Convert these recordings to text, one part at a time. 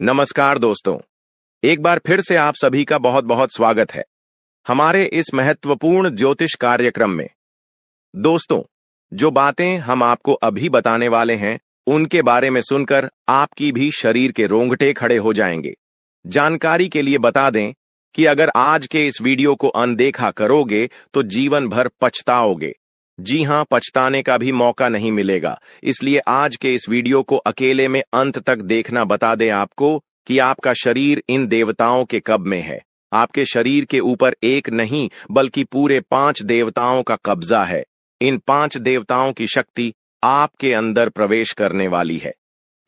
नमस्कार दोस्तों, एक बार फिर से आप सभी का बहुत बहुत स्वागत है हमारे इस महत्वपूर्ण ज्योतिष कार्यक्रम में। दोस्तों, जो बातें हम आपको अभी बताने वाले हैं उनके बारे में सुनकर आपकी भी शरीर के रोंगटे खड़े हो जाएंगे। जानकारी के लिए बता दें कि अगर आज के इस वीडियो को अनदेखा करोगे तो जीवन भर पछताओगे। जी हां, पछताने का भी मौका नहीं मिलेगा। इसलिए आज के इस वीडियो को अकेले में अंत तक देखना बता दें आपको कि आपका शरीर इन देवताओं के कब्ज में है। आपके शरीर के ऊपर एक नहीं बल्कि पूरे 5 देवताओं का कब्जा है। इन 5 देवताओं की शक्ति आपके अंदर प्रवेश करने वाली है,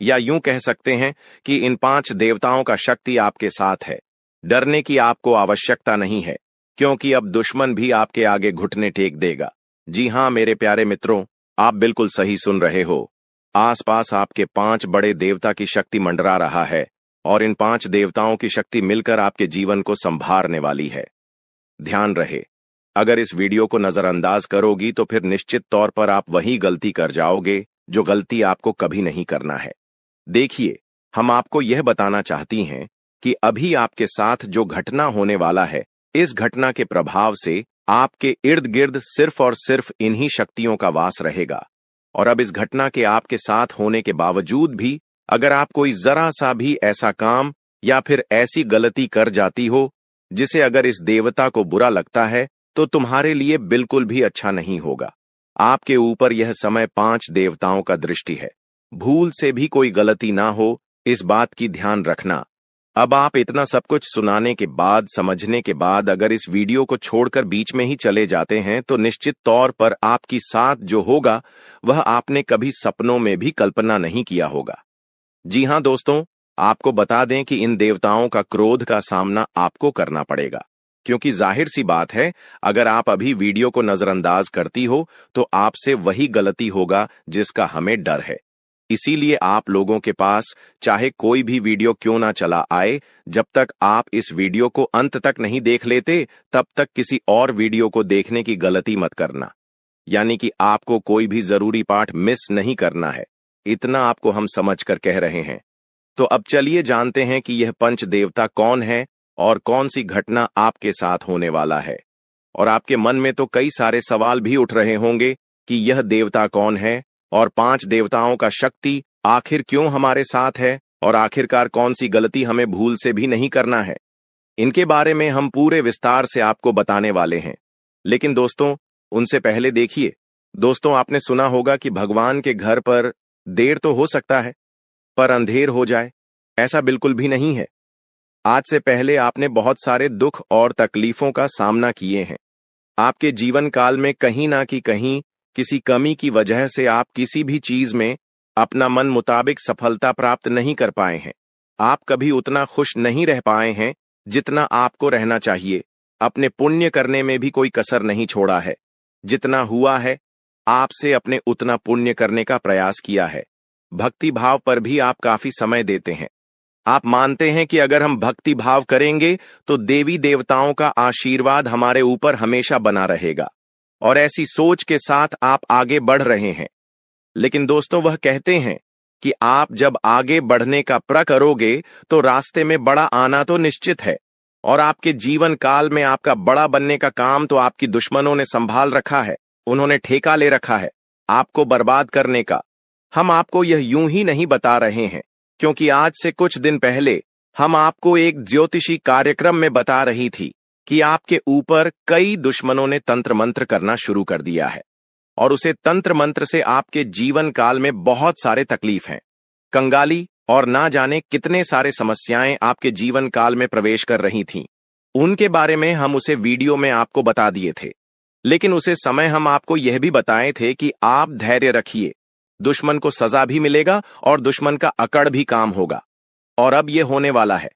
या यूं कह सकते हैं कि इन 5 देवताओं का शक्ति आपके साथ है। डरने की आपको आवश्यकता नहीं है, क्योंकि अब दुश्मन भी आपके आगे घुटने टेक देगा। जी हां मेरे प्यारे मित्रों, आप बिल्कुल सही सुन रहे हो। आसपास आपके 5 बड़े देवता की शक्ति मंडरा रहा है और इन 5 देवताओं की शक्ति मिलकर आपके जीवन को संभारने वाली है। ध्यान रहे, अगर इस वीडियो को नजरअंदाज करोगी तो फिर निश्चित तौर पर आप वही गलती कर जाओगे जो गलती आपको कभी नहीं करना है। देखिए, हम आपको यह बताना चाहती हैं कि अभी आपके साथ जो घटना होने वाला है, इस घटना के प्रभाव से आपके इर्द गिर्द सिर्फ और सिर्फ इन्हीं शक्तियों का वास रहेगा। और अब इस घटना के आपके साथ होने के बावजूद भी अगर आप कोई जरा सा भी ऐसा काम या फिर ऐसी गलती कर जाती हो जिसे अगर इस देवता को बुरा लगता है तो तुम्हारे लिए बिल्कुल भी अच्छा नहीं होगा। आपके ऊपर यह समय 5 देवताओं का दृष्टि है। भूल से भी कोई गलती ना हो, इस बात की ध्यान रखना। अब आप इतना सब कुछ सुनाने के बाद, समझने के बाद अगर इस वीडियो को छोड़कर बीच में ही चले जाते हैं तो निश्चित तौर पर आपकी साथ जो होगा वह आपने कभी सपनों में भी कल्पना नहीं किया होगा। जी हां दोस्तों, आपको बता दें कि इन देवताओं का क्रोध का सामना आपको करना पड़ेगा, क्योंकि जाहिर सी बात है, अगर आप अभी वीडियो को नजरअंदाज करती हो तो आपसे वही गलती होगा जिसका हमें डर है। इसीलिए आप लोगों के पास चाहे कोई भी वीडियो क्यों ना चला आए, जब तक आप इस वीडियो को अंत तक नहीं देख लेते तब तक किसी और वीडियो को देखने की गलती मत करना। यानी कि आपको कोई भी जरूरी पाठ मिस नहीं करना है, इतना आपको हम समझकर कह रहे हैं। तो अब चलिए जानते हैं कि यह पंच देवता कौन है और कौन सी घटना आपके साथ होने वाला है। और आपके मन में तो कई सारे सवाल भी उठ रहे होंगे कि यह देवता कौन है और 5 देवताओं का शक्ति आखिर क्यों हमारे साथ है और आखिरकार कौन सी गलती हमें भूल से भी नहीं करना है। इनके बारे में हम पूरे विस्तार से आपको बताने वाले हैं। लेकिन दोस्तों, उनसे पहले देखिए, दोस्तों आपने सुना होगा कि भगवान के घर पर देर तो हो सकता है पर अंधेर हो जाए, ऐसा बिल्कुल भी नहीं है। आज से पहले आपने बहुत सारे दुख और तकलीफों का सामना किए हैं। आपके जीवन काल में कहीं ना कहीं किसी कमी की वजह से आप किसी भी चीज में अपना मन मुताबिक सफलता प्राप्त नहीं कर पाए हैं। आप कभी उतना खुश नहीं रह पाए हैं जितना आपको रहना चाहिए। अपने पुण्य करने में भी कोई कसर नहीं छोड़ा है। जितना हुआ है आपसे अपने उतना पुण्य करने का प्रयास किया है। भक्ति भाव पर भी आप काफी समय देते हैं। आप मानते हैं कि अगर हम भक्ति भाव करेंगे तो देवी देवताओं का आशीर्वाद हमारे ऊपर हमेशा बना रहेगा, और ऐसी सोच के साथ आप आगे बढ़ रहे हैं। लेकिन दोस्तों, वह कहते हैं कि आप जब आगे बढ़ने का प्रण करोगे तो रास्ते में बड़ा आना तो निश्चित है, और आपके जीवन काल में आपका बड़ा बनने का काम तो आपकी दुश्मनों ने संभाल रखा है। उन्होंने ठेका ले रखा है आपको बर्बाद करने का। हम आपको यह यूं ही नहीं बता रहे हैं, क्योंकि आज से कुछ दिन पहले हम आपको एक ज्योतिषी कार्यक्रम में बता रही थी कि आपके ऊपर कई दुश्मनों ने तंत्र मंत्र करना शुरू कर दिया है, और उसे तंत्र मंत्र से आपके जीवन काल में बहुत सारे तकलीफ हैं, कंगाली और ना जाने कितने सारे समस्याएं आपके जीवन काल में प्रवेश कर रही थीं। उनके बारे में हम उसे वीडियो में आपको बता दिए थे। लेकिन उसे समय हम आपको यह भी बताए थे कि आप धैर्य रखिए, दुश्मन को सजा भी मिलेगा और दुश्मन का अकड़ भी काम होगा। और अब यह होने वाला है।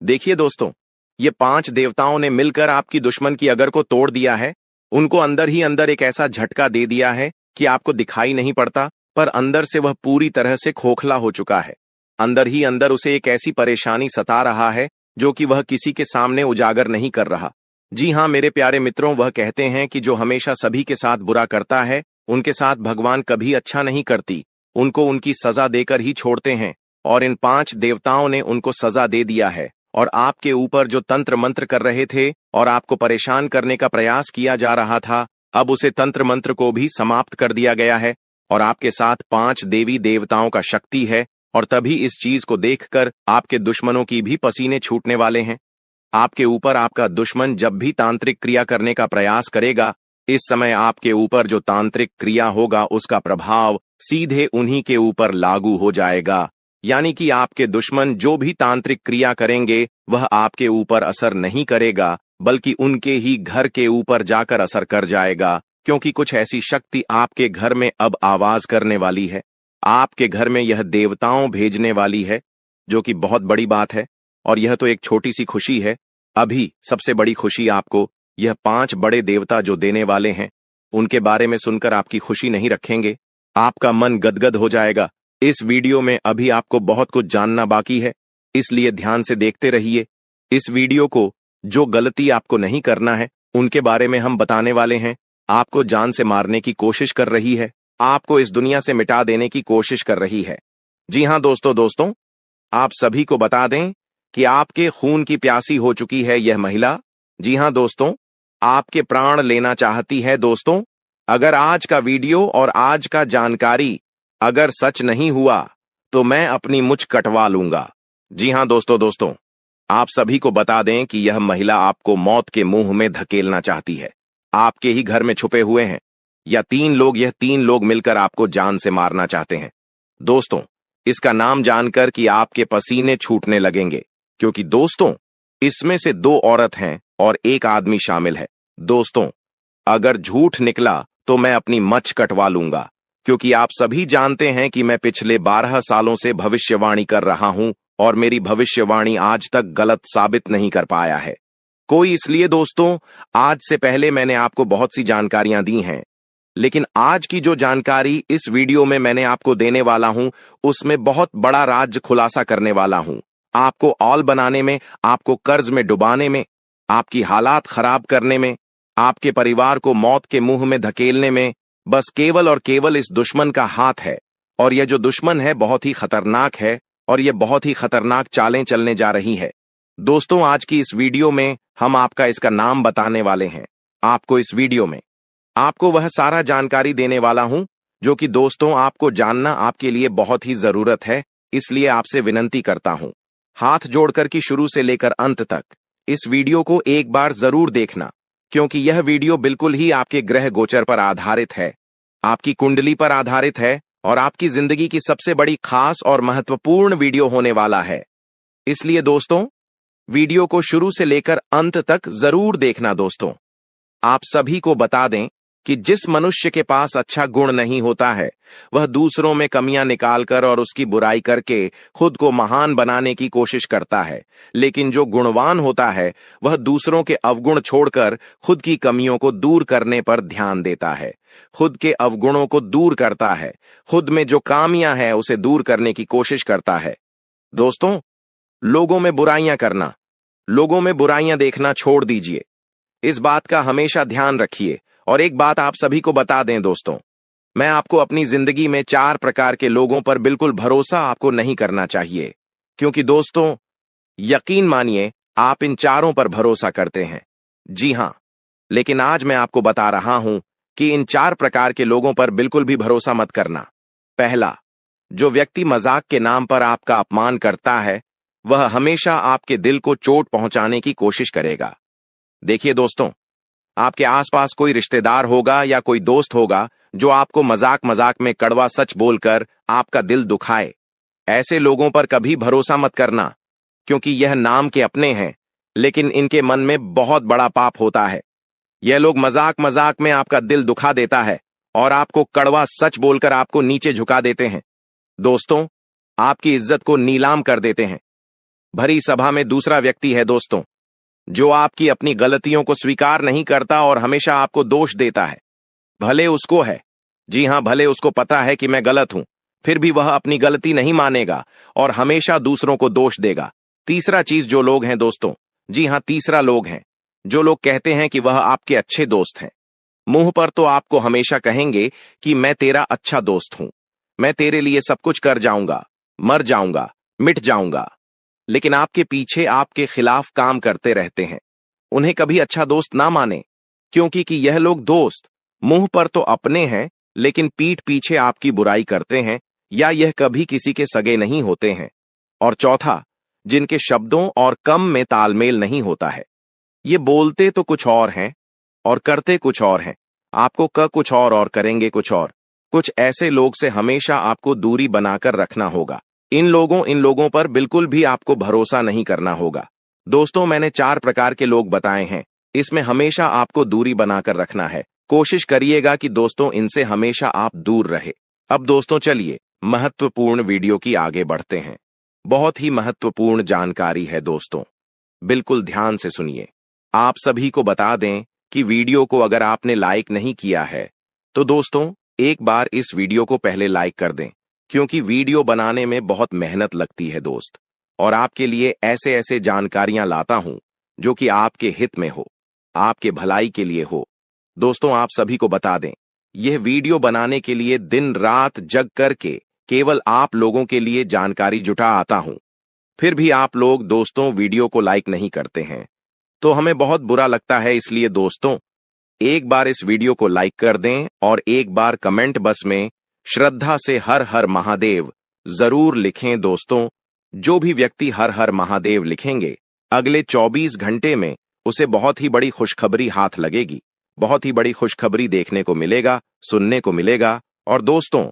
देखिए दोस्तों, ये 5 देवताओं ने मिलकर आपकी दुश्मन की अगर को तोड़ दिया है। उनको अंदर ही अंदर एक ऐसा झटका दे दिया है कि आपको दिखाई नहीं पड़ता, पर अंदर से वह पूरी तरह से खोखला हो चुका है। अंदर ही अंदर उसे एक ऐसी परेशानी सता रहा है जो कि वह किसी के सामने उजागर नहीं कर रहा। जी हां मेरे प्यारे मित्रों, वह कहते हैं कि जो हमेशा सभी के साथ बुरा करता है उनके साथ भगवान कभी अच्छा नहीं करती, उनको उनकी सजा देकर ही छोड़ते हैं। और इन 5 देवताओं ने उनको सजा दे दिया है और आपके ऊपर जो तंत्र मंत्र कर रहे थे और आपको परेशान करने का प्रयास किया जा रहा था, अब उसे तंत्र मंत्र को भी समाप्त कर दिया गया है और आपके साथ 5 देवी देवताओं का शक्ति है और तभी इस चीज को देखकर आपके दुश्मनों की भी पसीने छूटने वाले हैं। आपके ऊपर आपका दुश्मन जब भी तांत्रिक क्रिया करने का प्रयास करेगा, इस समय आपके ऊपर जो तांत्रिक क्रिया होगा उसका प्रभाव सीधे उन्हीं के ऊपर लागू हो जाएगा। यानी कि आपके दुश्मन जो भी तांत्रिक क्रिया करेंगे वह आपके ऊपर असर नहीं करेगा, बल्कि उनके ही घर के ऊपर जाकर असर कर जाएगा, क्योंकि कुछ ऐसी शक्ति आपके घर में अब आवाज करने वाली है। आपके घर में यह देवताओं भेजने वाली है, जो कि बहुत बड़ी बात है। और यह तो एक छोटी सी खुशी है। अभी सबसे बड़ी खुशी आपको यह 5 बड़े देवता जो देने वाले हैं, उनके बारे में सुनकर आपकी खुशी नहीं रखेंगे, आपका मन गदगद हो जाएगा। इस वीडियो में अभी आपको बहुत कुछ जानना बाकी है, इसलिए ध्यान से देखते रहिए। इस वीडियो को जो गलती आपको नहीं करना है उनके बारे में हम बताने वाले हैं। आपको जान से मारने की कोशिश कर रही है, आपको इस दुनिया से मिटा देने की कोशिश कर रही है। जी हाँ दोस्तों, आप सभी को बता दें कि आपके खून की प्यासी हो चुकी है यह महिला। जी हाँ दोस्तों, आपके प्राण लेना चाहती है दोस्तों। अगर आज का वीडियो और आज का जानकारी अगर सच नहीं हुआ तो मैं अपनी मुछ कटवा लूंगा। जी हाँ दोस्तों, आप सभी को बता दें कि यह महिला आपको मौत के मुंह में धकेलना चाहती है। आपके ही घर में छुपे हुए हैं या 3 लोग मिलकर आपको जान से मारना चाहते हैं। दोस्तों, इसका नाम जानकर कि आपके पसीने छूटने लगेंगे, क्योंकि दोस्तों इसमें से 2 औरत हैं और 1 आदमी शामिल है। दोस्तों, अगर झूठ निकला तो मैं अपनी मच कटवा लूंगा, क्योंकि आप सभी जानते हैं कि मैं पिछले 12 सालों से भविष्यवाणी कर रहा हूं और मेरी भविष्यवाणी आज तक गलत साबित नहीं कर पाया है कोई। इसलिए दोस्तों, आज से पहले मैंने आपको बहुत सी जानकारियां दी हैं, लेकिन आज की जो जानकारी इस वीडियो में मैंने आपको देने वाला हूं, उसमें बहुत बड़ा राज खुलासा करने वाला हूं। आपको औल बनाने में, आपको कर्ज में डुबाने में, आपकी हालात खराब करने में, आपके परिवार को मौत के मुंह में धकेलने में बस केवल और केवल इस दुश्मन का हाथ है। और यह जो दुश्मन है बहुत ही खतरनाक है और यह बहुत ही खतरनाक चालें चलने जा रही है। दोस्तों, आज की इस वीडियो में हम आपका इसका नाम बताने वाले हैं। आपको इस वीडियो में आपको वह सारा जानकारी देने वाला हूं जो कि दोस्तों आपको जानना आपके लिए बहुत ही जरूरत है। इसलिए आपसे विनती करता हूं, हाथ जोड़कर कि शुरू से लेकर अंत तक इस वीडियो को एक बार जरूर देखना, क्योंकि यह वीडियो बिल्कुल ही आपके ग्रह गोचर पर आधारित है, आपकी कुंडली पर आधारित है और आपकी जिंदगी की सबसे बड़ी खास और महत्वपूर्ण वीडियो होने वाला है। इसलिए दोस्तों, वीडियो को शुरू से लेकर अंत तक जरूर देखना। दोस्तों, आप सभी को बता दें कि जिस मनुष्य के पास अच्छा गुण नहीं होता है, वह दूसरों में कमियां निकालकर और उसकी बुराई करके खुद को महान बनाने की कोशिश करता है, लेकिन जो गुणवान होता है वह दूसरों के अवगुण छोड़कर खुद की कमियों को दूर करने पर ध्यान देता है, खुद के अवगुणों को दूर करता है, खुद में जो खामियां हैं उसे दूर करने की कोशिश करता है। दोस्तों, लोगों में बुराइयां करना, लोगों में बुराइयां देखना छोड़ दीजिए। इस बात का हमेशा ध्यान रखिए। और एक बात आप सभी को बता दें दोस्तों, मैं आपको अपनी जिंदगी में 4 प्रकार के लोगों पर बिल्कुल भरोसा आपको नहीं करना चाहिए, क्योंकि दोस्तों यकीन मानिए आप इन चारों पर भरोसा करते हैं। जी हां, लेकिन आज मैं आपको बता रहा हूं कि इन 4 प्रकार के लोगों पर बिल्कुल भी भरोसा मत करना। पहला, जो व्यक्ति मजाक के नाम पर आपका अपमान करता है, वह हमेशा आपके दिल को चोट पहुंचाने की कोशिश करेगा। देखिए दोस्तों, आपके आसपास कोई रिश्तेदार होगा या कोई दोस्त होगा जो आपको मजाक मजाक में कड़वा सच बोलकर आपका दिल दुखाए। ऐसे लोगों पर कभी भरोसा मत करना, क्योंकि यह नाम के अपने हैं, लेकिन इनके मन में बहुत बड़ा पाप होता है। यह लोग मजाक मजाक में आपका दिल दुखा देता है और आपको कड़वा सच बोलकर आपको नीचे झुका देते हैं। दोस्तों, आपकी इज्जत को नीलाम कर देते हैं। भरी सभा में दूसरा व्यक्ति है दोस्तों, जो आपकी अपनी गलतियों को स्वीकार नहीं करता और हमेशा आपको दोष देता है। भले उसको है, जी हां, भले उसको पता है कि मैं गलत हूं, फिर भी वह अपनी गलती नहीं मानेगा और हमेशा दूसरों को दोष देगा। तीसरा चीज जो लोग हैं दोस्तों, जी हां, तीसरा लोग हैं जो लोग कहते हैं कि वह आपके अच्छे दोस्त हैं। मुंह पर तो आपको हमेशा कहेंगे कि मैं तेरा अच्छा दोस्त हूं, मैं तेरे लिए सब कुछ कर जाऊंगा, मर जाऊंगा, मिट जाऊंगा, लेकिन आपके पीछे आपके खिलाफ काम करते रहते हैं। उन्हें कभी अच्छा दोस्त ना माने, क्योंकि कि यह लोग दोस्त मुंह पर तो अपने हैं, लेकिन पीठ पीछे आपकी बुराई करते हैं, या यह कभी किसी के सगे नहीं होते हैं। और चौथा, जिनके शब्दों और कम में तालमेल नहीं होता है। ये बोलते तो कुछ और हैं और करते कुछ और हैं। आपको कुछ और करेंगे कुछ और। कुछ ऐसे लोग से हमेशा आपको दूरी बनाकर रखना होगा। इन लोगों पर बिल्कुल भी आपको भरोसा नहीं करना होगा। दोस्तों, मैंने 4 प्रकार के लोग बताए हैं। इसमें हमेशा आपको दूरी बनाकर रखना है। कोशिश करिएगा कि दोस्तों इनसे हमेशा आप दूर रहे। अब दोस्तों चलिए महत्वपूर्ण वीडियो की आगे बढ़ते हैं। बहुत ही महत्वपूर्ण जानकारी है दोस्तों, बिल्कुल ध्यान से सुनिए। आप सभी को बता दें कि वीडियो को अगर आपने लाइक नहीं किया है तो दोस्तों एक बार इस वीडियो को पहले लाइक कर दें, क्योंकि वीडियो बनाने में बहुत मेहनत लगती है दोस्त, और आपके लिए ऐसे ऐसे जानकारियां लाता हूं जो कि आपके हित में हो, आपके भलाई के लिए हो। दोस्तों, आप सभी को बता दें, यह वीडियो बनाने के लिए दिन रात जग करके केवल आप लोगों के लिए जानकारी जुटा आता हूं। फिर भी आप लोग दोस्तों वीडियो को लाइक नहीं करते हैं, तो हमें बहुत बुरा लगता है। इसलिए दोस्तों एक बार इस वीडियो को लाइक कर दें और एक बार कमेंट बॉक्स में श्रद्धा से हर हर महादेव जरूर लिखें। दोस्तों, जो भी व्यक्ति हर हर महादेव लिखेंगे, अगले 24 घंटे में उसे बहुत ही बड़ी खुशखबरी हाथ लगेगी, बहुत ही बड़ी खुशखबरी देखने को मिलेगा, सुनने को मिलेगा। और दोस्तों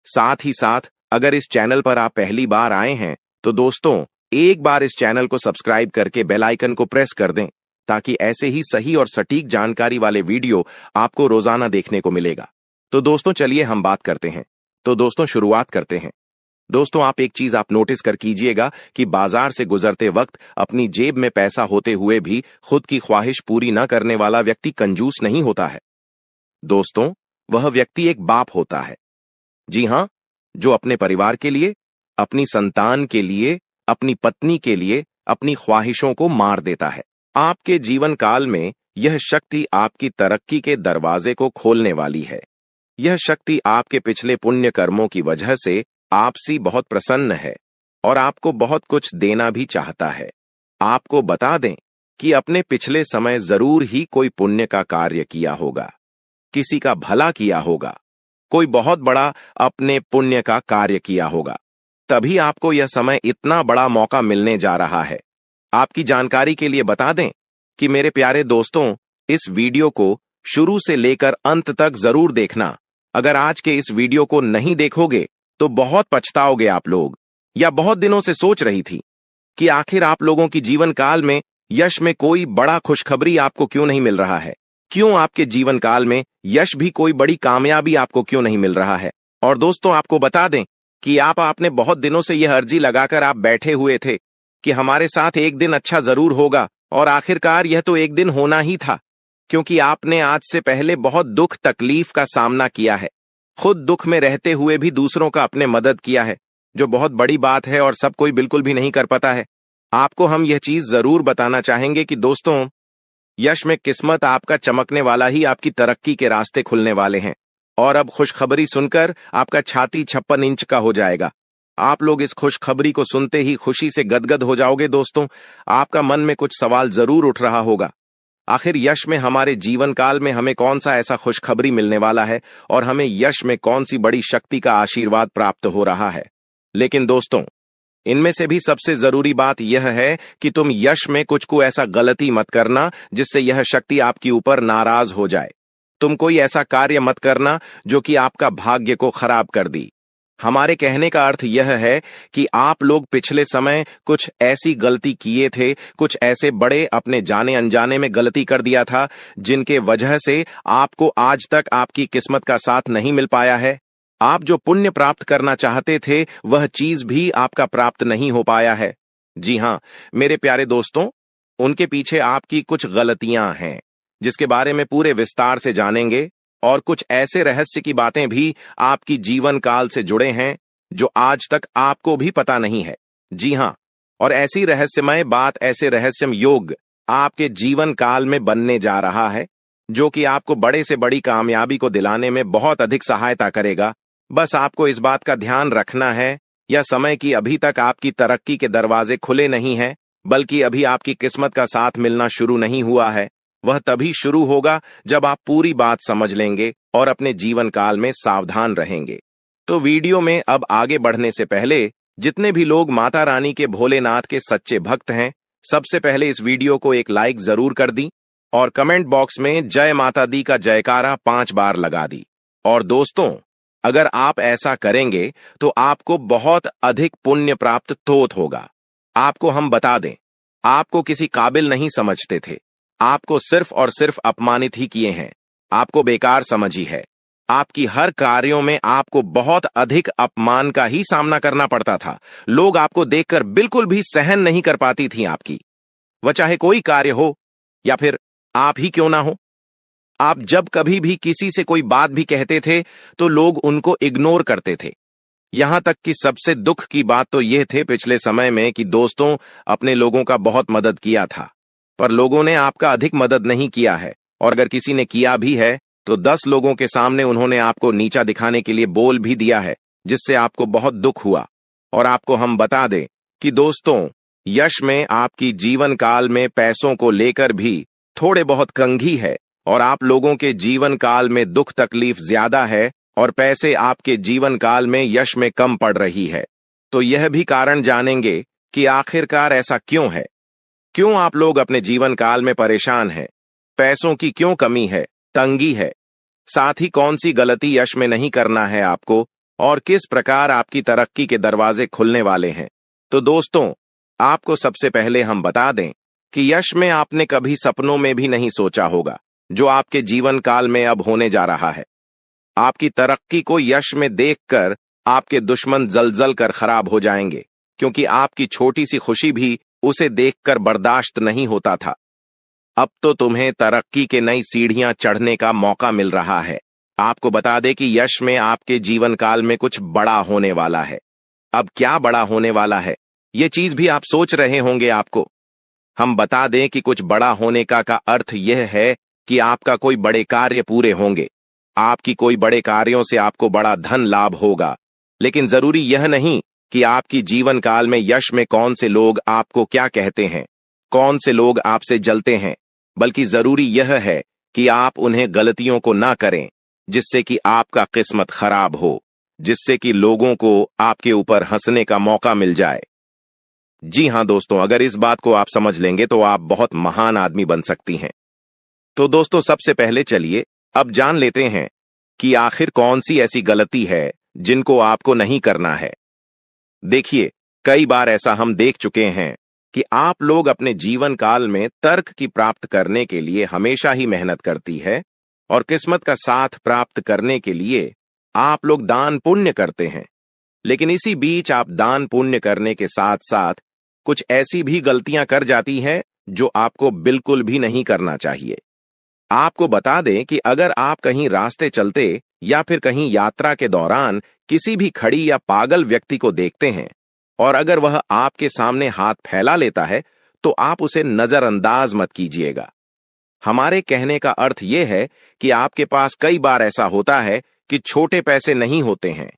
साथ ही साथ अगर इस चैनल पर आप पहली बार आए हैं तो दोस्तों एक बार इस चैनल को सब्सक्राइब करके बेल आइकन को प्रेस कर दें, ताकि ऐसे ही सही और सटीक जानकारी वाले वीडियो आपको रोजाना देखने को मिलेगा। तो दोस्तों चलिए हम बात करते हैं। तो दोस्तों शुरुआत करते हैं। दोस्तों आप एक चीज आप नोटिस कर कीजिएगा कि बाजार से गुजरते वक्त अपनी जेब में पैसा होते हुए भी खुद की ख्वाहिश पूरी न करने वाला व्यक्ति कंजूस नहीं होता है। दोस्तों वह व्यक्ति एक बाप होता है। जी हां, जो अपने परिवार के लिए, अपनी संतान के लिए, अपनी पत्नी के लिए अपनी ख्वाहिशों को मार देता है। आपके जीवन काल में यह शक्ति आपकी तरक्की के दरवाजे को खोलने वाली है। यह शक्ति आपके पिछले पुण्य कर्मों की वजह से आपसे बहुत प्रसन्न है और आपको बहुत कुछ देना भी चाहता है। आपको बता दें कि अपने पिछले समय जरूर ही कोई पुण्य का कार्य किया होगा, किसी का भला किया होगा, कोई बहुत बड़ा अपने पुण्य का कार्य किया होगा, तभी आपको यह समय इतना बड़ा मौका मिलने जा रहा है। आपकी जानकारी के लिए बता दें कि मेरे प्यारे दोस्तों, इस वीडियो को शुरू से लेकर अंत तक जरूर देखना। अगर आज के इस वीडियो को नहीं देखोगे तो बहुत पछताओगे आप लोग। या बहुत दिनों से सोच रही थी कि आखिर आप लोगों की जीवन काल में यश में कोई बड़ा खुशखबरी आपको क्यों नहीं मिल रहा है, क्यों आपके जीवन काल में यश भी कोई बड़ी कामयाबी आपको क्यों नहीं मिल रहा है। और दोस्तों आपको बता दें कि आपने बहुत दिनों से यह अर्जी लगाकर आप बैठे हुए थे कि हमारे साथ एक दिन अच्छा जरूर होगा, और आखिरकार यह तो एक दिन होना ही था, क्योंकि आपने आज से पहले बहुत दुख तकलीफ का सामना किया है। खुद दुख में रहते हुए भी दूसरों का अपने मदद किया है, जो बहुत बड़ी बात है और सब कोई बिल्कुल भी नहीं कर पाता है। आपको हम यह चीज जरूर बताना चाहेंगे कि दोस्तों यश में किस्मत आपका चमकने वाला ही आपकी तरक्की के रास्ते खुलने वाले हैं। और अब खुशखबरी सुनकर आपका छाती 56 इंच का हो जाएगा। आप लोग इस खुशखबरी को सुनते ही खुशी से गदगद हो जाओगे। दोस्तों आपका मन में कुछ सवाल जरूर उठ रहा होगा, आखिर यश में हमारे जीवन काल में हमें कौन सा ऐसा खुशखबरी मिलने वाला है और हमें यश में कौन सी बड़ी शक्ति का आशीर्वाद प्राप्त हो रहा है। लेकिन दोस्तों इनमें से भी सबसे जरूरी बात यह है कि तुम यश में कुछ को ऐसा गलती मत करना जिससे यह शक्ति आपके ऊपर नाराज हो जाए। तुम कोई ऐसा कार्य मत करना जो कि आपका भाग्य को खराब कर दी। हमारे कहने का अर्थ यह है कि आप लोग पिछले समय कुछ ऐसी गलती किए थे, कुछ ऐसे बड़े अपने जाने अनजाने में गलती कर दिया था जिनके वजह से आपको आज तक आपकी किस्मत का साथ नहीं मिल पाया है। आप जो पुण्य प्राप्त करना चाहते थे वह चीज भी आपका प्राप्त नहीं हो पाया है। जी हां मेरे प्यारे दोस्तों, उनके पीछे आपकी कुछ गलतियां हैं जिसके बारे में पूरे विस्तार से जानेंगे, और कुछ ऐसे रहस्य की बातें भी आपकी जीवन काल से जुड़े हैं जो आज तक आपको भी पता नहीं है। जी हां, और ऐसी रहस्यमय बात, ऐसे रहस्यमय योग आपके जीवन काल में बनने जा रहा है जो कि आपको बड़े से बड़ी कामयाबी को दिलाने में बहुत अधिक सहायता करेगा। बस आपको इस बात का ध्यान रखना है या समय की अभी तक आपकी तरक्की के दरवाजे खुले नहीं हैं, बल्कि अभी आपकी किस्मत का साथ मिलना शुरू नहीं हुआ है, वह तभी शुरू होगा जब आप पूरी बात समझ लेंगे और अपने जीवन काल में सावधान रहेंगे। तो वीडियो में अब आगे बढ़ने से पहले जितने भी लोग माता रानी के भोलेनाथ के सच्चे भक्त हैं, सबसे पहले इस वीडियो को एक लाइक जरूर कर दी और कमेंट बॉक्स में जय माता दी का जयकारा 5 बार लगा दी। और दोस्तों, अगर आप ऐसा करेंगे तो आपको बहुत अधिक पुण्य प्राप्त तोत होगा। आपको हम बता दें, आपको किसी काबिल नहीं समझते थे, आपको सिर्फ और सिर्फ अपमानित ही किए हैं, आपको बेकार समझी है। आपकी हर कार्यों में आपको बहुत अधिक अपमान का ही सामना करना पड़ता था। लोग आपको देखकर बिल्कुल भी सहन नहीं कर पाती थी आपकी, वह चाहे कोई कार्य हो या फिर आप ही क्यों ना हो। आप जब कभी भी किसी से कोई बात भी कहते थे तो लोग उनको इग्नोर करते थे। यहां तक कि सबसे दुख की बात तो यह थे पिछले समय में कि दोस्तों अपने लोगों का बहुत मदद किया था, पर लोगों ने आपका अधिक मदद नहीं किया है, और अगर किसी ने किया भी है तो 10 लोगों के सामने उन्होंने आपको नीचा दिखाने के लिए बोल भी दिया है, जिससे आपको बहुत दुख हुआ। और आपको हम बता दें कि दोस्तों, यश में आपकी जीवन काल में पैसों को लेकर भी थोड़े बहुत कंघी है, और आप लोगों के जीवन काल में दुख तकलीफ ज्यादा है और पैसे आपके जीवन काल में यश में कम पड़ रही है। तो यह भी कारण जानेंगे कि आखिरकार ऐसा क्यों है, क्यों आप लोग अपने जीवन काल में परेशान हैं, पैसों की क्यों कमी है, तंगी है, साथ ही कौन सी गलती यश में नहीं करना है आपको, और किस प्रकार आपकी तरक्की के दरवाजे खुलने वाले हैं। तो दोस्तों, आपको सबसे पहले हम बता दें कि यश में आपने कभी सपनों में भी नहीं सोचा होगा जो आपके जीवन काल में अब होने जा रहा है। आपकी तरक्की को यश में देखकर आपके दुश्मन जलजल कर खराब हो जाएंगे, क्योंकि आपकी छोटी सी खुशी भी उसे देखकर बर्दाश्त नहीं होता था। अब तो तुम्हें तरक्की के नई सीढ़ियां चढ़ने का मौका मिल रहा है। आपको बता दें कि यश में आपके जीवन काल में कुछ बड़ा होने वाला है। अब क्या बड़ा होने वाला है, ये चीज भी आप सोच रहे होंगे। आपको हम बता दें कि कुछ बड़ा होने का अर्थ यह है कि आपका कोई बड़े कार्य पूरे होंगे, आपकी कोई बड़े कार्यों से आपको बड़ा धन लाभ होगा। लेकिन जरूरी यह नहीं कि आपकी जीवन काल में यश में कौन से लोग आपको क्या कहते हैं, कौन से लोग आपसे जलते हैं, बल्कि जरूरी यह है कि आप उन्हें गलतियों को ना करें जिससे कि आपका किस्मत खराब हो, जिससे कि लोगों को आपके ऊपर हंसने का मौका मिल जाए। जी हां दोस्तों, अगर इस बात को आप समझ लेंगे तो आप बहुत महान आदमी बन सकती हैं। तो दोस्तों, सबसे पहले चलिए अब जान लेते हैं कि आखिर कौन सी ऐसी गलती है जिनको आपको नहीं करना है। देखिए, कई बार ऐसा हम देख चुके हैं कि आप लोग अपने जीवन काल में तर्क की प्राप्त करने के लिए हमेशा ही मेहनत करती है, और किस्मत का साथ प्राप्त करने के लिए आप लोग दान पुण्य करते हैं। लेकिन इसी बीच आप दान पुण्य करने के साथ साथ कुछ ऐसी भी गलतियां कर जाती हैं जो आपको बिल्कुल भी नहीं करना चाहिए। आपको बता दें कि अगर आप कहीं रास्ते चलते या फिर कहीं यात्रा के दौरान किसी भी खड़ी या पागल व्यक्ति को देखते हैं, और अगर वह आपके सामने हाथ फैला लेता है, तो आप उसे नजरअंदाज मत कीजिएगा। हमारे कहने का अर्थ यह है कि आपके पास कई बार ऐसा होता है कि छोटे पैसे नहीं होते हैं,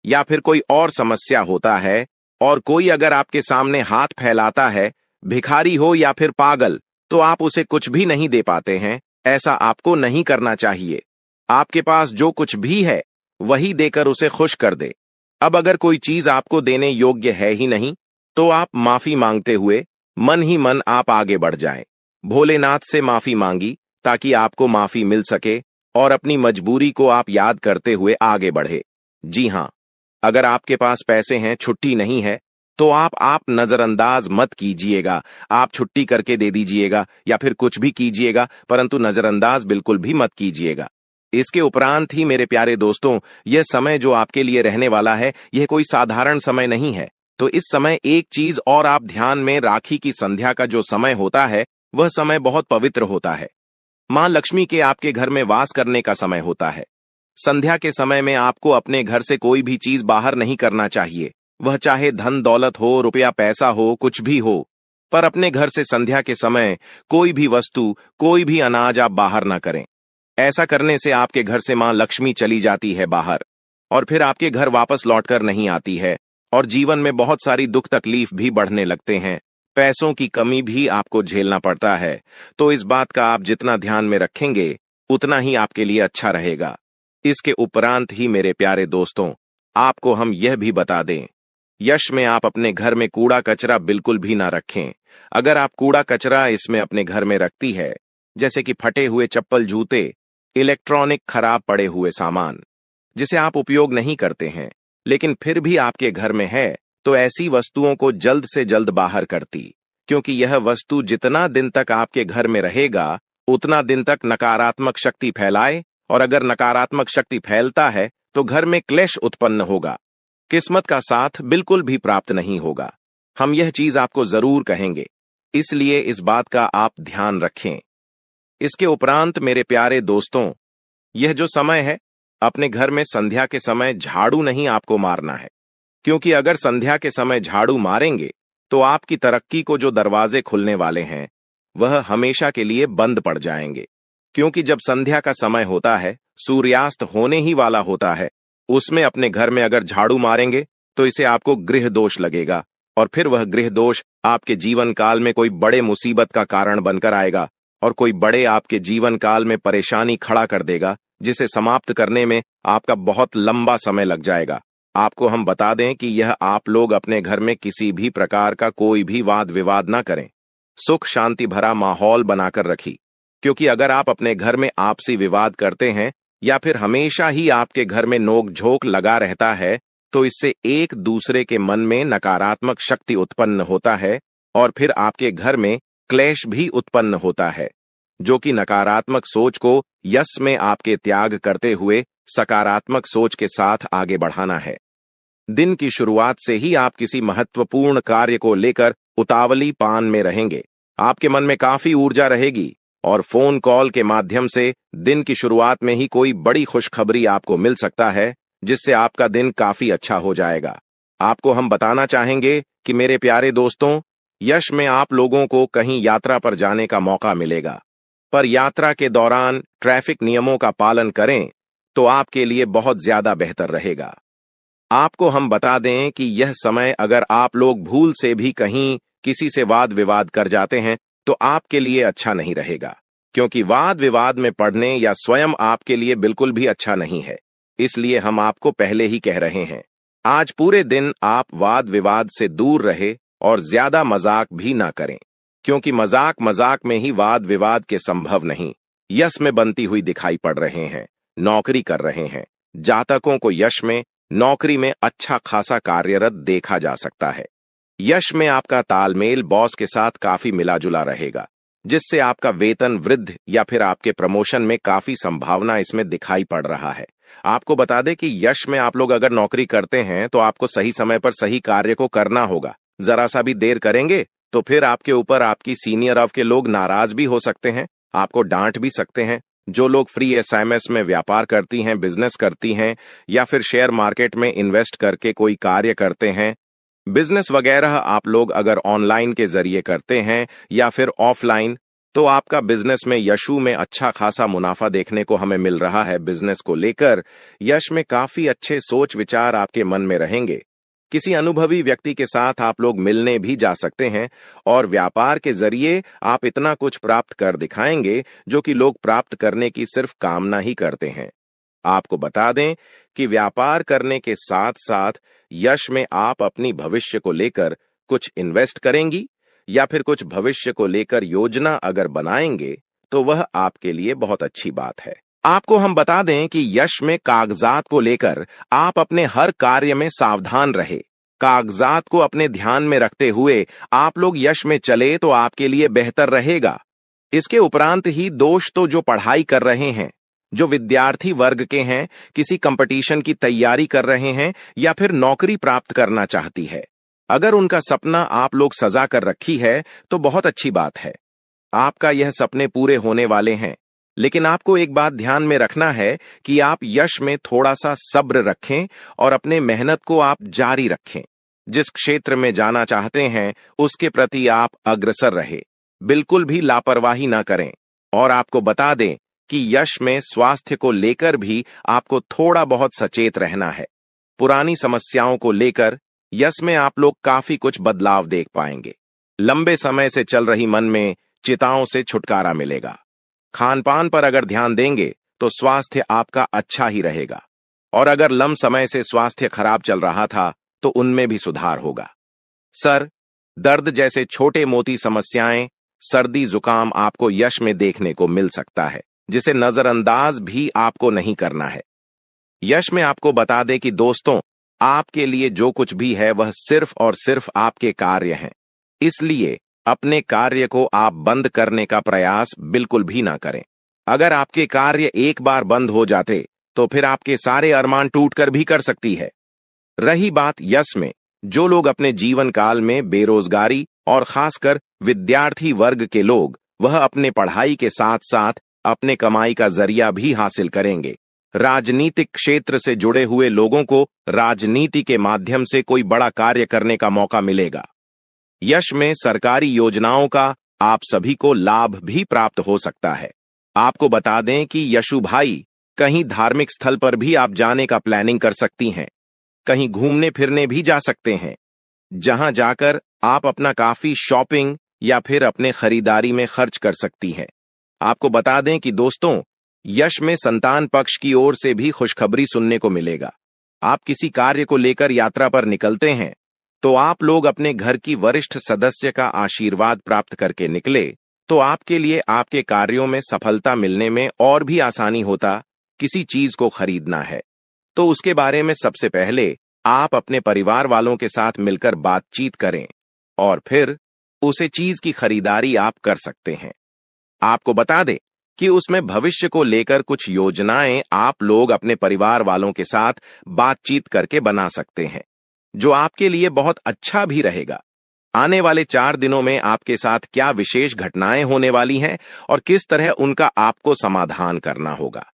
या फिर कोई और समस्या होता है, और कोई अगर आपके सामने हाथ फैलाता है, भिखारी हो या फिर पागल, तो आप उसे कुछ भी नहीं दे पाते हैं। ऐसा आपको नहीं करना चाहिए। आपके पास जो कुछ भी है वही देकर उसे खुश कर दे। अब अगर कोई चीज आपको देने योग्य है ही नहीं, तो आप माफी मांगते हुए मन ही मन आप आगे बढ़ जाएं। भोलेनाथ से माफी मांगी ताकि आपको माफी मिल सके, और अपनी मजबूरी को आप याद करते हुए आगे बढ़े। जी हां, अगर आपके पास पैसे हैं, छुट्टी नहीं है, तो आप नजरअंदाज मत कीजिएगा। आप छुट्टी करके दे दीजिएगा या फिर कुछ भी कीजिएगा, परंतु नजरअंदाज बिल्कुल भी मत कीजिएगा। इसके उपरांत ही मेरे प्यारे दोस्तों, यह समय जो आपके लिए रहने वाला है, यह कोई साधारण समय नहीं है। तो इस समय एक चीज और आप ध्यान में, राखी की संध्या का जो समय होता है, वह समय बहुत पवित्र होता है। मां लक्ष्मी के आपके घर में वास करने का समय होता है। संध्या के समय में आपको अपने घर से कोई भी चीज बाहर नहीं करना चाहिए, वह चाहे धन दौलत हो, रुपया पैसा हो, कुछ भी हो, पर अपने घर से संध्या के समय कोई भी वस्तु, कोई भी अनाज आप बाहर ना करें। ऐसा करने से आपके घर से मां लक्ष्मी चली जाती है बाहर, और फिर आपके घर वापस लौटकर नहीं आती है, और जीवन में बहुत सारी दुख तकलीफ भी बढ़ने लगते हैं। पैसों की कमी भी आपको झेलना पड़ता है। तो इस बात का आप जितना ध्यान में रखेंगे उतना ही आपके लिए अच्छा रहेगा। इसके उपरांत ही मेरे प्यारे दोस्तों, आपको हम यह भी बता दें, यश में आप अपने घर में कूड़ा कचरा बिल्कुल भी ना रखें। अगर आप कूड़ा कचरा इसमें अपने घर में रखती है, जैसे कि फटे हुए चप्पल जूते, इलेक्ट्रॉनिक खराब पड़े हुए सामान जिसे आप उपयोग नहीं करते हैं लेकिन फिर भी आपके घर में है, तो ऐसी वस्तुओं को जल्द से जल्द बाहर करती, क्योंकि यह वस्तु जितना दिन तक आपके घर में रहेगा उतना दिन तक नकारात्मक शक्ति फैलाए, और अगर नकारात्मक शक्ति फैलता है तो घर में क्लेश उत्पन्न होगा, किस्मत का साथ बिल्कुल भी प्राप्त नहीं होगा। हम यह चीज आपको जरूर कहेंगे, इसलिए इस बात का आप ध्यान रखें। इसके उपरांत मेरे प्यारे दोस्तों, यह जो समय है, अपने घर में संध्या के समय झाड़ू नहीं आपको मारना है, क्योंकि अगर संध्या के समय झाड़ू मारेंगे तो आपकी तरक्की को जो दरवाजे खुलने वाले हैं वह हमेशा के लिए बंद पड़ जाएंगे। क्योंकि जब संध्या का समय होता है, सूर्यास्त होने ही वाला होता है, उसमें अपने घर में अगर झाड़ू मारेंगे तो इसे आपको गृह दोष लगेगा, और फिर वह गृह दोष आपके जीवन काल में कोई बड़े मुसीबत का कारण बनकर आएगा और कोई बड़े आपके जीवन काल में परेशानी खड़ा कर देगा, जिसे समाप्त करने में आपका बहुत लंबा समय लग जाएगा। आपको हम बता दें कि यह आप लोग अपने घर में किसी भी प्रकार का कोई भी वाद विवाद ना करें, सुख शांति भरा माहौल बनाकर रखी, क्योंकि अगर आप अपने घर में आपसी विवाद करते हैं या फिर हमेशा ही आपके घर में नोक झोंक लगा रहता है, तो इससे एक दूसरे के मन में नकारात्मक शक्ति उत्पन्न होता है और फिर आपके घर में क्लेश भी उत्पन्न होता है, जो कि नकारात्मक सोच को यश में आपके त्याग करते हुए सकारात्मक सोच के साथ आगे बढ़ाना है। दिन की शुरुआत से ही आप किसी महत्वपूर्ण कार्य को लेकर उतावली पान में रहेंगे। आपके मन में काफी ऊर्जा रहेगी और फोन कॉल के माध्यम से दिन की शुरुआत में ही कोई बड़ी खुशखबरी आपको मिल सकता है, जिससे आपका दिन काफी अच्छा हो जाएगा। आपको हम बताना चाहेंगे कि मेरे प्यारे दोस्तों, यश में आप लोगों को कहीं यात्रा पर जाने का मौका मिलेगा, पर यात्रा के दौरान ट्रैफिक नियमों का पालन करें तो आपके लिए बहुत ज्यादा बेहतर रहेगा। आपको हम बता दें कि यह समय अगर आप लोग भूल से भी कहीं किसी से वाद विवाद कर जाते हैं तो आपके लिए अच्छा नहीं रहेगा, क्योंकि वाद विवाद में पड़ने या स्वयं आपके लिए बिल्कुल भी अच्छा नहीं है। इसलिए हम आपको पहले ही कह रहे हैं, आज पूरे दिन आप वाद विवाद से दूर रहे और ज्यादा मजाक भी ना करें, क्योंकि मजाक में ही वाद विवाद के संभव नहीं, यश में बनती हुई दिखाई पड़ रहे हैं। नौकरी कर रहे हैं जातकों को यश में नौकरी में अच्छा खासा कार्यरत देखा जा सकता है। यश में आपका तालमेल बॉस के साथ काफी मिला जुला रहेगा, जिससे आपका वेतन वृद्धि या फिर आपके प्रमोशन में काफी संभावना इसमें दिखाई पड़ रहा है। आपको बता दें कि यश में आप लोग अगर नौकरी करते हैं तो आपको सही समय पर सही कार्य को करना होगा। जरा सा भी देर करेंगे तो फिर आपके ऊपर आपकी सीनियर ऑफ के लोग नाराज भी हो सकते हैं, आपको डांट भी सकते हैं। जो लोग फ्री एसएमएस में व्यापार करती हैं, बिजनेस करती हैं या फिर शेयर मार्केट में इन्वेस्ट करके कोई कार्य करते हैं, बिजनेस वगैरह आप लोग अगर ऑनलाइन के जरिए करते हैं या फिर ऑफलाइन, तो आपका बिजनेस में यशु में अच्छा खासा मुनाफा देखने को हमें मिल रहा है। बिजनेस को लेकर यश में काफी अच्छे सोच विचार आपके मन में रहेंगे। किसी अनुभवी व्यक्ति के साथ आप लोग मिलने भी जा सकते हैं और व्यापार के जरिए आप इतना कुछ प्राप्त कर दिखाएंगे जो कि लोग प्राप्त करने की सिर्फ कामना ही करते हैं। आपको बता दें कि व्यापार करने के साथ साथ यश में आप अपनी भविष्य को लेकर कुछ इन्वेस्ट करेंगी या फिर कुछ भविष्य को लेकर योजना अगर बनाएंगे तो वह आपके लिए बहुत अच्छी बात है। आपको हम बता दें कि यश में कागजात को लेकर आप अपने हर कार्य में सावधान रहे। कागजात को अपने ध्यान में रखते हुए आप लोग यश में चले तो आपके लिए बेहतर रहेगा। इसके उपरांत ही दोस्त तो जो पढ़ाई कर रहे हैं, जो विद्यार्थी वर्ग के हैं, किसी कंपटीशन की तैयारी कर रहे हैं या फिर नौकरी प्राप्त करना चाहती है, अगर उनका सपना आप लोग सजा कर रखी है तो बहुत अच्छी बात है। आपका यह सपने पूरे होने वाले हैं, लेकिन आपको एक बात ध्यान में रखना है कि आप यश में थोड़ा सा सब्र रखें और अपने मेहनत को आप जारी रखें। जिस क्षेत्र में जाना चाहते हैं उसके प्रति आप अग्रसर रहे, बिल्कुल भी लापरवाही ना करें। और आपको बता दें कि यश में स्वास्थ्य को लेकर भी आपको थोड़ा बहुत सचेत रहना है। पुरानी समस्याओं को लेकर यश में आप लोग काफी कुछ बदलाव देख पाएंगे। लंबे समय से चल रही मन में चिंताओं से छुटकारा मिलेगा। खान पान पर अगर ध्यान देंगे तो स्वास्थ्य आपका अच्छा ही रहेगा, और अगर लंबे समय से स्वास्थ्य खराब चल रहा था तो उनमें भी सुधार होगा। सर दर्द जैसे छोटे मोटी समस्याएं, सर्दी जुकाम आपको यश में देखने को मिल सकता है, जिसे नजरअंदाज भी आपको नहीं करना है। यश में आपको बता दें कि दोस्तों, आपके लिए जो कुछ भी है वह सिर्फ और सिर्फ आपके कार्य हैं। इसलिए अपने कार्य को आप बंद करने का प्रयास बिल्कुल भी ना करें। अगर आपके कार्य एक बार बंद हो जाते तो फिर आपके सारे अरमान टूटकर भी कर सकती है। रही बात यश में, जो लोग अपने जीवन काल में बेरोजगारी और खासकर विद्यार्थी वर्ग के लोग, वह अपने पढ़ाई के साथ साथ अपने कमाई का जरिया भी हासिल करेंगे। राजनीतिक क्षेत्र से जुड़े हुए लोगों को राजनीति के माध्यम से कोई बड़ा कार्य करने का मौका मिलेगा। यश में सरकारी योजनाओं का आप सभी को लाभ भी प्राप्त हो सकता है। आपको बता दें कि यशु भाई, कहीं धार्मिक स्थल पर भी आप जाने का प्लानिंग कर सकती हैं। कहीं घूमने फिरने भी जा सकते हैं, जहां जाकर आप अपना काफी शॉपिंग या फिर अपने खरीदारी में खर्च कर सकती हैं। आपको बता दें कि दोस्तों, यश में संतान पक्ष की ओर से भी खुशखबरी सुनने को मिलेगा। आप किसी कार्य को लेकर यात्रा पर निकलते हैं तो आप लोग अपने घर की वरिष्ठ सदस्य का आशीर्वाद प्राप्त करके निकले तो आपके लिए आपके कार्यों में सफलता मिलने में और भी आसानी होता। किसी चीज को खरीदना है तो उसके बारे में सबसे पहले आप अपने परिवार वालों के साथ मिलकर बातचीत करें और फिर उसे चीज की खरीदारी आप कर सकते हैं। आपको बता दें कि उसमें भविष्य को लेकर कुछ योजनाएं आप लोग अपने परिवार वालों के साथ बातचीत करके बना सकते हैं, जो आपके लिए बहुत अच्छा भी रहेगा। आने वाले 4 दिनों में आपके साथ क्या विशेष घटनाएं होने वाली हैं और किस तरह उनका आपको समाधान करना होगा।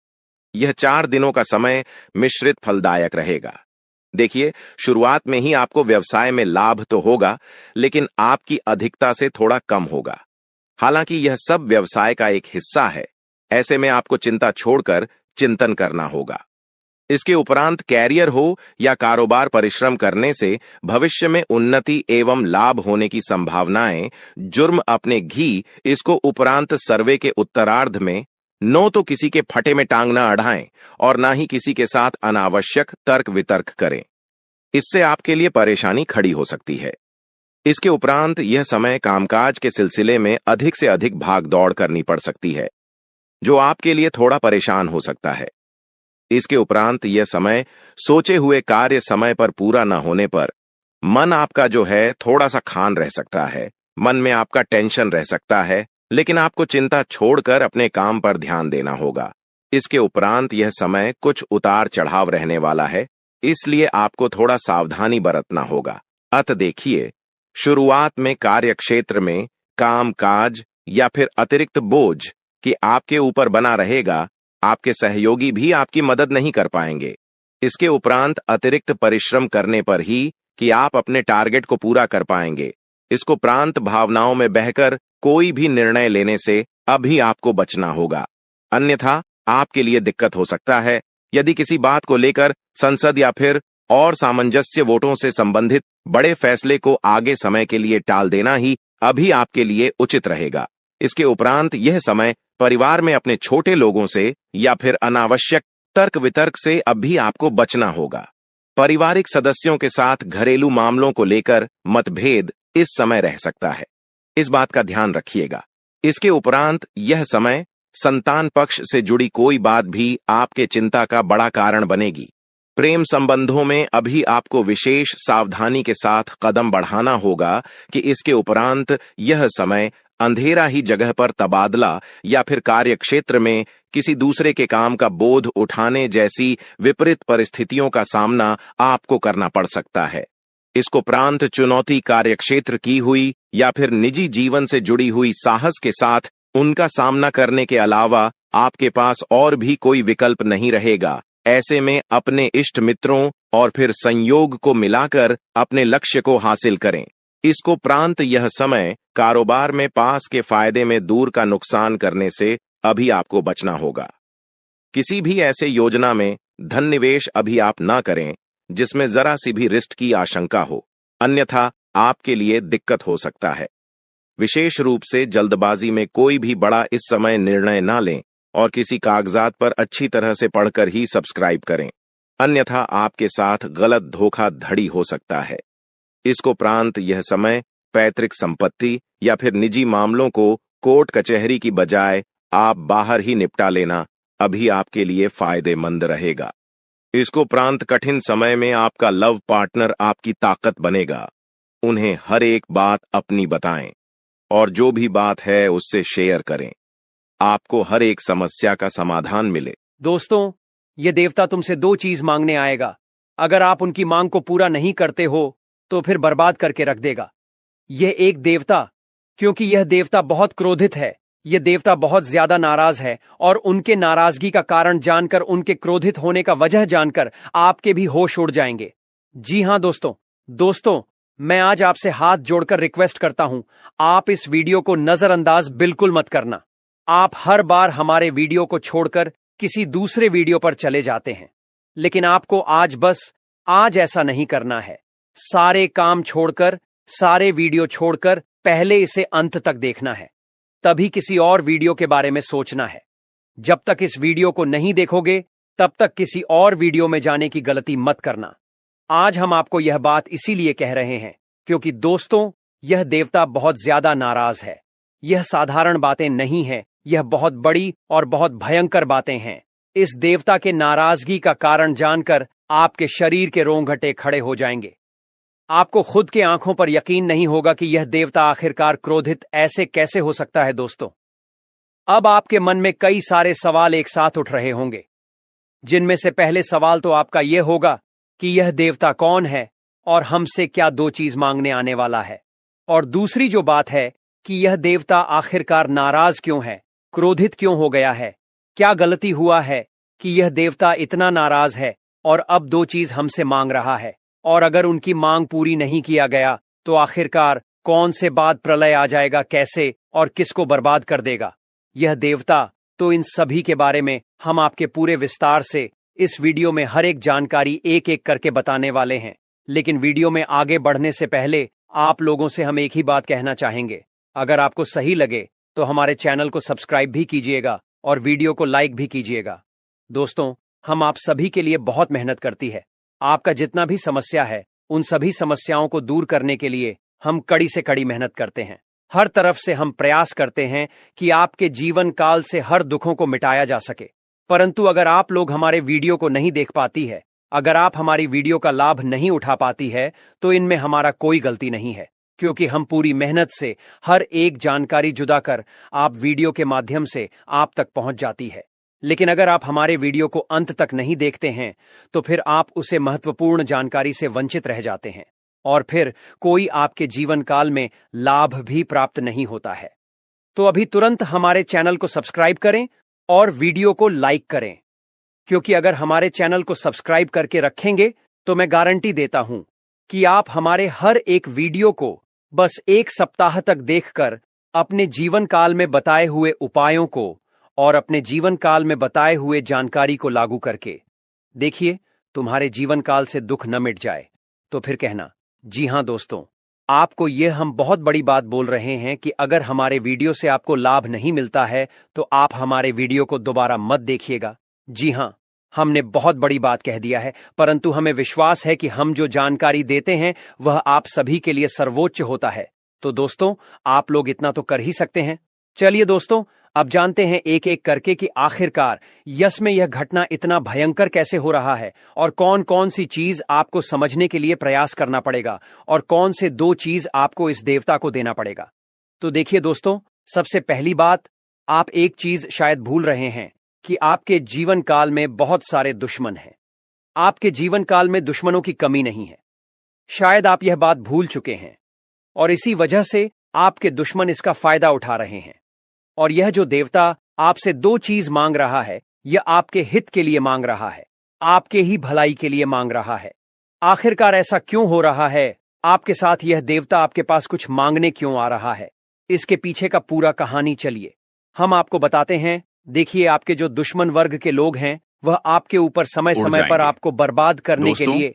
यह 4 दिनों का समय मिश्रित फलदायक रहेगा। देखिए, शुरुआत में ही आपको व्यवसाय में लाभ तो होगा, लेकिन आपकी अधिकता से थोड़ा कम होगा। हालांकि यह सब व्यवसाय का एक हिस्सा है, ऐसे में आपको चिंता छोड़कर चिंतन करना होगा। इसके उपरांत कैरियर हो या कारोबार, परिश्रम करने से भविष्य में उन्नति एवं लाभ होने की संभावनाएं। जुर्म अपने घी, इसको उपरांत सर्वे के उत्तरार्ध में नो तो किसी के फटे में टांग ना अड़ाएं और ना ही किसी के साथ अनावश्यक तर्क वितर्क करें। इससे आपके लिए परेशानी खड़ी हो सकती है। इसके उपरांत यह समय कामकाज के सिलसिले में अधिक से अधिक भाग दौड़ करनी पड़ सकती है, जो आपके लिए थोड़ा परेशान हो सकता है। इसके उपरांत यह समय सोचे हुए कार्य समय पर पूरा न होने पर मन आपका जो है थोड़ा सा खान रह सकता है। मन में आपका टेंशन रह सकता है, लेकिन आपको चिंता छोड़कर अपने काम पर ध्यान देना होगा। इसके उपरांत यह समय कुछ उतार चढ़ाव रहने वाला है, इसलिए आपको थोड़ा सावधानी बरतना होगा। अतः देखिए, शुरुआत में कार्य क्षेत्र में काम काज या फिर अतिरिक्त बोझ कि आपके ऊपर बना रहेगा। आपके सहयोगी भी आपकी मदद नहीं कर पाएंगे। इसके उपरांत अतिरिक्त परिश्रम करने पर ही कि आप अपने टारगेट को पूरा कर पाएंगे। इसको प्रांत भावनाओं में बहकर कोई भी निर्णय लेने से अभी आपको बचना होगा, अन्यथा आपके लिए दिक्कत हो सकता है। यदि किसी बात को लेकर संसद या फिर और सामंजस्य वोटों से संबंधित बड़े फैसले को आगे समय के लिए टाल देना ही अभी आपके लिए उचित रहेगा। इसके उपरांत यह समय परिवार में अपने छोटे लोगों से या फिर अनावश्यक तर्क वितर्क से अभी आपको बचना होगा। पारिवारिक सदस्यों के साथ घरेलू मामलों को लेकर मतभेद इस समय रह सकता है, इस बात का ध्यान रखिएगा। इसके उपरांत यह समय संतान पक्ष से जुड़ी कोई बात भी आपके चिंता का बड़ा कारण बनेगी। प्रेम संबंधों में अभी आपको विशेष सावधानी के साथ कदम बढ़ाना होगा कि इसके उपरांत यह समय अंधेरा ही जगह पर तबादला या फिर कार्य क्षेत्र में किसी दूसरे के काम का बोझ उठाने जैसी विपरीत परिस्थितियों का सामना आपको करना पड़ सकता है। इसको प्रांत चुनौती कार्य क्षेत्र की हुई या फिर निजी जीवन से जुड़ी हुई साहस के साथ उनका सामना करने के अलावा आपके पास और भी कोई विकल्प नहीं रहेगा। ऐसे में अपने इष्ट मित्रों और फिर संयोग को मिलाकर अपने लक्ष्य को हासिल करें। इसको प्रांत यह समय कारोबार में पास के फायदे में दूर का नुकसान करने से अभी आपको बचना होगा। किसी भी ऐसे योजना में धन निवेश अभी आप ना करें जिसमें जरा सी भी रिस्क की आशंका हो, अन्यथा आपके लिए दिक्कत हो सकता है। विशेष रूप से जल्दबाजी में कोई भी बड़ा इस समय निर्णय ना लें और किसी कागजात पर अच्छी तरह से पढ़कर ही सब्सक्राइब करें, अन्यथा आपके साथ गलत धोखाधड़ी हो सकता है। इसको उपरांत यह समय पैतृक संपत्ति या फिर निजी मामलों को कोर्ट कचहरी की बजाय आप बाहर ही निपटा लेना अभी आपके लिए फायदेमंद रहेगा। इसको उपरांत कठिन समय में आपका लव पार्टनर आपकी ताकत बनेगा। उन्हें हर एक बात अपनी बताएं और जो भी बात है उससे शेयर करें। आपको हर एक समस्या का समाधान मिले। दोस्तों, ये देवता तुमसे दो चीज मांगने आएगा। अगर आप उनकी मांग को पूरा नहीं करते हो तो फिर बर्बाद करके रख देगा। यह एक देवता, क्योंकि यह देवता बहुत क्रोधित है, यह देवता बहुत ज्यादा नाराज है और उनके नाराजगी का कारण जानकर, उनके क्रोधित होने का वजह जानकर आपके भी होश उड़ जाएंगे। जी हां दोस्तों, मैं आज आपसे हाथ जोड़कर रिक्वेस्ट करता हूं, आप इस वीडियो को नजरअंदाज बिल्कुल मत करना। आप हर बार हमारे वीडियो को छोड़कर किसी दूसरे वीडियो पर चले जाते हैं, लेकिन आपको आज ऐसा नहीं करना है। सारे काम छोड़कर, सारे वीडियो छोड़कर पहले इसे अंत तक देखना है, तभी किसी और वीडियो के बारे में सोचना है। जब तक इस वीडियो को नहीं देखोगे तब तक किसी और वीडियो में जाने की गलती मत करना। आज हम आपको यह बात इसीलिए कह रहे हैं क्योंकि दोस्तों, यह देवता बहुत ज्यादा नाराज है। यह साधारण बातें नहीं हैं, यह बहुत बड़ी और बहुत भयंकर बातें हैं। इस देवता के नाराजगी का कारण जानकर आपके शरीर के रोंगटे खड़े हो जाएंगे। आपको खुद के आंखों पर यकीन नहीं होगा कि यह देवता आखिरकार क्रोधित ऐसे कैसे हो सकता है। दोस्तों, अब आपके मन में कई सारे सवाल एक साथ उठ रहे होंगे, जिनमें से पहले सवाल तो आपका यह होगा कि यह देवता कौन है और हमसे क्या दो चीज मांगने आने वाला है। और दूसरी जो बात है कि यह देवता आखिरकार नाराज क्यों है, क्रोधित क्यों हो गया है, क्या गलती हुआ है कि यह देवता इतना नाराज है और अब दो चीज हमसे मांग रहा है। और अगर उनकी मांग पूरी नहीं किया गया तो आखिरकार कौन से बाद प्रलय आ जाएगा, कैसे और किसको बर्बाद कर देगा यह देवता। तो इन सभी के बारे में हम आपके पूरे विस्तार से इस वीडियो में हर एक जानकारी एक एक करके बताने वाले हैं। लेकिन वीडियो में आगे बढ़ने से पहले आप लोगों से हम एक ही बात कहना चाहेंगे, अगर आपको सही लगे तो हमारे चैनल को सब्सक्राइब भी कीजिएगा और वीडियो को लाइक भी कीजिएगा। दोस्तों, हम आप सभी के लिए बहुत मेहनत करती है। आपका जितना भी समस्या है, उन सभी समस्याओं को दूर करने के लिए हम कड़ी से कड़ी मेहनत करते हैं। हर तरफ से हम प्रयास करते हैं कि आपके जीवन काल से हर दुखों को मिटाया जा सके। परंतु अगर आप लोग हमारे वीडियो को नहीं देख पाती है, अगर आप हमारी वीडियो का लाभ नहीं उठा पाती है, तो इनमें हमारा कोई गलती नहीं है, क्योंकि हम पूरी मेहनत से हर एक जानकारी जुदा कर आप वीडियो के माध्यम से आप तक पहुंच जाती है। लेकिन अगर आप हमारे वीडियो को अंत तक नहीं देखते हैं तो फिर आप उसे महत्वपूर्ण जानकारी से वंचित रह जाते हैं और फिर कोई आपके जीवन काल में लाभ भी प्राप्त नहीं होता है। तो अभी तुरंत हमारे चैनल को सब्सक्राइब करें और वीडियो को लाइक करें, क्योंकि अगर हमारे चैनल को सब्सक्राइब करके रखेंगे तो मैं गारंटी देता हूं कि आप हमारे हर एक वीडियो को बस एक सप्ताह तक देखकर अपने जीवन काल में बताए हुए उपायों को और अपने जीवन काल में बताए हुए जानकारी को लागू करके देखिए, तुम्हारे जीवन काल से दुख न मिट जाए तो फिर कहना। जी हां दोस्तों, आपको यह हम बहुत बड़ी बात बोल रहे हैं कि अगर हमारे वीडियो से आपको लाभ नहीं मिलता है तो आप हमारे वीडियो को दोबारा मत देखिएगा। जी हां, हमने बहुत बड़ी बात कह दिया है, परंतु हमें विश्वास है कि हम जो जानकारी देते हैं वह आप सभी के लिए सर्वोच्च होता है। तो दोस्तों, आप लोग इतना तो कर ही सकते हैं। चलिए दोस्तों, अब जानते हैं एक एक करके कि आखिरकार यस में यह घटना इतना भयंकर कैसे हो रहा है और कौन कौन सी चीज आपको समझने के लिए प्रयास करना पड़ेगा और कौन से दो चीज आपको इस देवता को देना पड़ेगा। तो देखिए दोस्तों, सबसे पहली बात, आप एक चीज शायद भूल रहे हैं कि आपके जीवन काल में बहुत सारे दुश्मन हैं। आपके जीवन काल में दुश्मनों की कमी नहीं है। शायद आप यह बात भूल चुके हैं और इसी वजह से आपके दुश्मन इसका फायदा उठा रहे हैं। और यह जो देवता आपसे दो चीज मांग रहा है, यह आपके हित के लिए मांग रहा है, आपके ही भलाई के लिए मांग रहा है। आखिरकार ऐसा क्यों हो रहा है? आपके साथ यह देवता आपके पास कुछ मांगने क्यों आ रहा है? इसके पीछे का पूरा कहानी चलिए हम आपको बताते हैं। देखिए, आपके जो दुश्मन वर्ग के लोग हैं वह आपके ऊपर समय समय पर आपको बर्बाद करने के लिए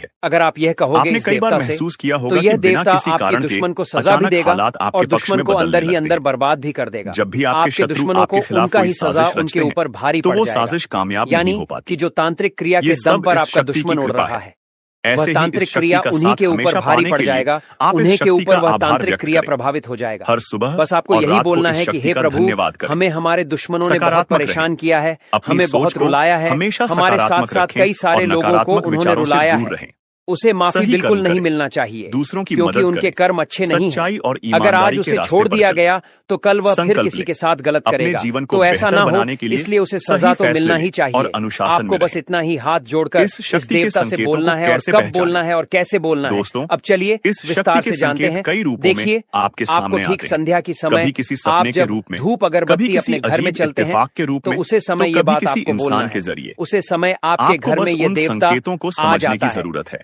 है। अगर आप यह कहोगे आपने इस कई बार देवता से, महसूस किया तो होगा यह कि बिना देवता किसी आपके कारण के दुश्मन को सजा भी अचानक देगा हालात और आपके पक्ष दुश्मन में को बदलने अंदर ही लगते अंदर हैं। बर्बाद भी कर देगा। जब भी आपके आपके शत्रु दुश्मनों को आपके खिलाफ उनका कोई ही सजा साजिश उनके रचते हैं, ऊपर भारी तो पड़ वो जाएगा। साजिश कामयाब नहीं यानी हो पाती। कि जो तांत्रिक क्रिया ये के दम सब पर इस आपका शक्ति की दुश्मन उड़ कृपा रहा है। है, ऐसे वह ही तांत्रिक इस शक्ति क्रिया का उन्हीं साथ के ऊपर हमेशा भारी पाने पड़ के लिए जाएगा, आप इस उन्हीं के शक्ति ऊपर का वह आभार तांत्रिक व्यक्त क्रिया करें। प्रभावित हो जाएगा। हर सुबह बस आपको और यही रात को बोलना इस है कि शक्ति हे का प्रभु, धन्यवाद करें। हमें हमारे दुश्मनों ने बहुत सकारात्मक परेशान रहें। किया है, अपनी हमें सोच बहुत को रुलाया है, हमेशा हमारे साथ सकारात्मक साथ रखें कई सारे और लोगों को नकारात्मक उन्होंने विचारों से रुलाया दूर है। रहें। उसे माफी सही बिल्कुल कर्म नहीं करें, मिलना चाहिए, दूसरों की क्योंकि मदद उनके करें, कर्म अच्छे नहीं सच्चाई हैं। और अगर आज ईमानदारी के उसे रास्ते छोड़ पर दिया चलें। गया तो कल वह फिर संकल्प किसी लें, के साथ गलत अपने करेगा, जीवन को तो ऐसा बेहतर ना हो, बनाने के लिए इसलिए उसे सही सजा तो फैसले मिलना लें ही और चाहिए। अनुशासन आपको में बस रहें। इतना ही हाथ जोड़कर इस इस शक्ति के देवता से संकेतों बोलना को है और कैसे कब पहचानें? बोलना है और कैसे बोलना है। दोस्तों, अब चलिए इस विस्तार शक्ति से के जानते संकेत हैं। कई रूपों में देखिए, आपके आपको सामने ठीक आते हैं। संध्या की समय कभी किसी आप सपने के जब रूप में, धूप कभी अगरबत्ती किसी अपने घर में अजीब चलते हैं, इत्तेफाक के रूप तो में, उसे तो समय ये कभी बात किसी आपको बोलना इंसान के है। जरिए। उसे समय आपके आपको घर बस में ये उन देवता संकेतों को आ समझने जाता की है। जरूरत है।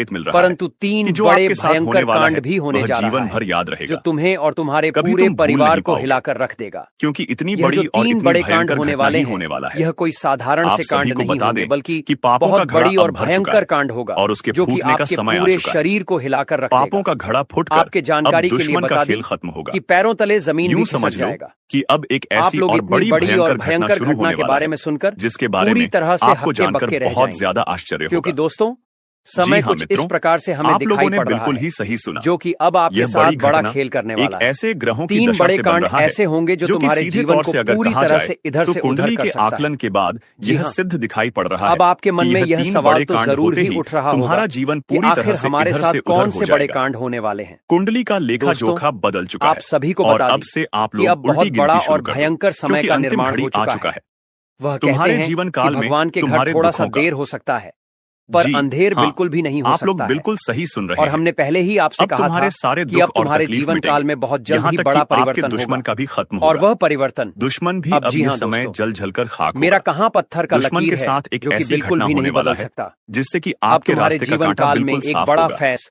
संकेत मिल रहा है परंतु तीन कि जो बड़े आपके साथ होने भयंकर वाला कांड है भी होने वह जा रहा जीवन है भर याद जो रहेगा, तुम्हें और तुम्हारे कभी पूरे तुम भूल परिवार नहीं को पाओगे। हिलाकर रख देगा। क्योंकि इतनी यह जो बड़ी और तीन इतनी बड़े कांड भयंकर होने घटना वाले ही हैं होने वाला है। यह कोई साधारण आप से सभी कांड को नहीं बता होंगे दें बल्कि कि पापों का बहुत घड़ा बड़ी अब और भर चुका भयंकर है कांड होगा और उसके जो कि फूटने का आपके समय आ पूरे चुका है। शरीर को हिलाकर रख पापों देगा। का घड़ा फूटकर आपके अब जानकारी के लिए दुश्मन का बता खेल दें खत्म होगा। कि पैरों तले जमीन भी यूं खिसक समझ लो जाएगा। कि अब एक आप ऐसी लोग और इतनी बड़ी बड़ी और भयंकर घटना भयंकर शुरू घटना होने के वाला बारे है में सुनकर जिसके बारे पूरी में तरह से आपको हक्के जानकर बक्के रह बहुत जाएंगे। ज्यादा आश्चर्य क्योंकि होगा। दोस्तों जी समय हाँ कुछ इस मित्रों, प्रकार से हमें आप लोगों दिखाई ने पड़ रहा बिल्कुल है ही सही सुना। जो कि अब आपके यह साथ बड़ी बड़ा घटना खेल करने एक वाला है। ऐसे ग्रहों की तीन दशा बड़े से बन कांड रहा है ऐसे होंगे जो जो कि तुम्हारे सीधे जीवन तौर को से अगर पूरी कहा तरह जाए से इधर तो से उधर कुंडली कर के सकता है। आकलन के बाद जी यह हाँ। सिद्ध दिखाई पड़ रहा है अब आपके मन कि में यह यह तीन सवाल बड़े तो कांड जरूर होते ही ही उठ रहा तुम्हारा होगा जीवन कि पूरी तरह आखिर से हमारे इधर साथ से उधर कौन हो से बड़े जाएगा। कांड होने वाले हैं। कुंडली का लेखा दोस्तों, जोखा बदल चुका आप है सभी को और बता अब दें से आप कि अब लोग बहुत उल्टी बड़ा गिनती शुरू और कर दो भयंकर समय क्योंकि का अंतिम निर्माण घड़ी हो आ चुका चुका है। है। वह कहते तुम्हारे हैं जीवन कि काल में भगवान के घर तुम्हारे थोड़ा सा दुखों का देर हो सकता है पर जी अंधेर हाँ, बिल्कुल भी नहीं हो आप लोग सकता है। बिल्कुल सही सुन रहे और हैं। हमने पहले ही आपसे अब कहा था तुम्हारे सारे कि दुख अब और तुम्हारे तकलीफ जीवन काल मिटेंगे। में बहुत जल्द यहाँ ही तक बड़ा कि आपके परिवर्तन दुश्मन होगा का भी खत्म और होगा। वह परिवर्तन दुश्मन भी अब अब जी यह हाँ समय दोस्तों, जल जल कर खाक मेरा होगा। कहाँ पत्थर का दुश्मन लकीर के है साथ एक जो कि ऐसी बिल्कुल घटना भी होने नहीं वाला बदल है सकता। जिससे कि अब आपके तुम्हारे रास्ते का जीवन कांटा काल में बिल्कुल एक साफ बड़ा होगा। फैस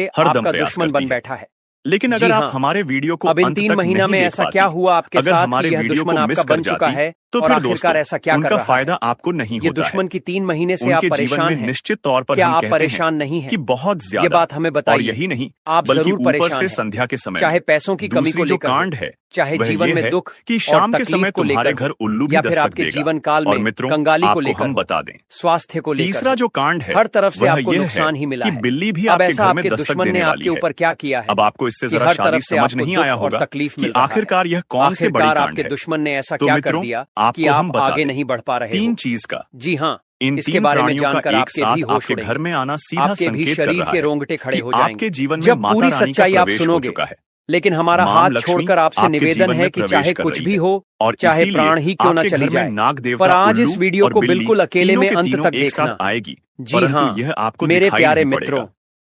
से हरदम आपका प्रयास दुश्मन करती बन है। बैठा है। लेकिन जी अगर हाँ। आप हमारे वीडियो को अब इन अंत 3 तक महीना नहीं में देख ऐसा पाती, क्या हुआ आपके अगर साथ हमारे कि यह वीडियो को दुश्मन मिस आपका कर बन चुका जाती, है तो और फिर आखिरकार दोस्तों ऐसा क्या कर उनका रहा है? फायदा आपको नहीं ये होता है। दुश्मन की 3 महीने से आप उनके जीवन परेशान में हैं। निश्चित तौर पर क्या हम आप कहते हैं परेशान नहीं हैं? कि बहुत ये ज्यादा। बात हमें और बताइए। यही नहीं, आप बल्कि जरूर ऊपर परेशान से हैं, संध्या के समय चाहे में पैसों की कमी को दूसरी जो लेकर हो, कांड है चाहे वह जीवन ये में है दुख कि और शाम के तकलीफ समय को तुम्हारे लेकर घर हो, उल्लू भी या फिर दस्तक आपके देगा। जीवन काल और में मित्रों, कंगाली को आपको लेकर हम हो, बता दें, स्वास्थ्य को लेकर तीसरा हो, जो कांड है हर तरफ से वह आपको यह है नुकसान ही मिला कि है। बिल्ली भी अब आपके ऐसा घर में आपके दस्तक दुश्मन ने देने आपके वाली है। ऊपर क्या किया है अब आपको इससे कि जरा हर शादी तरफ से समझ आपको नहीं दुख आया और होगा तकलीफ कि मिल रहा है। आखिरकार यह कौन से बड़ी आखिरकार कांड आपके है। दुश्मन ने ऐसा तो क्या कर मित्रों, दिया कि आपको हम आप बता आगे दें, नहीं बढ़ पा रहे 3 हो? चीज का, जी हाँ, इन इसके 3 बारे में प्राणियों का जानकर एक आपके भी साथ होश आपके उड़ेंगे। घर में आना सीधा आपके भी संकेत कर शरीर रहा के है रोंगटे खड़े कि हो जाएंगे आपके जीवन में जब माता पूरी रानी का सच्चाई आप प्रवेश हो सुनोगे। चुका है। लेकिन हमारा मां हाथ लक्ष्मी छोड़कर आपसे आपके निवेदन जीवन है में कि प्रवेश चाहे कर कुछ रही भी है। हो, और चाहे इसीलिए प्राण ही क्यों ना आपके चली घर में जाए, नाग पर देवता, आज इस उल्लू वीडियो और को बिल्ली बिल्कुल अकेले तीनों में के अंत तीनों तक एक साथ देखना। आएगी, जी परंतु हाँ, यह आपको मेरे दिखाई प्यारे नहीं मित्रों, पड़ेगा।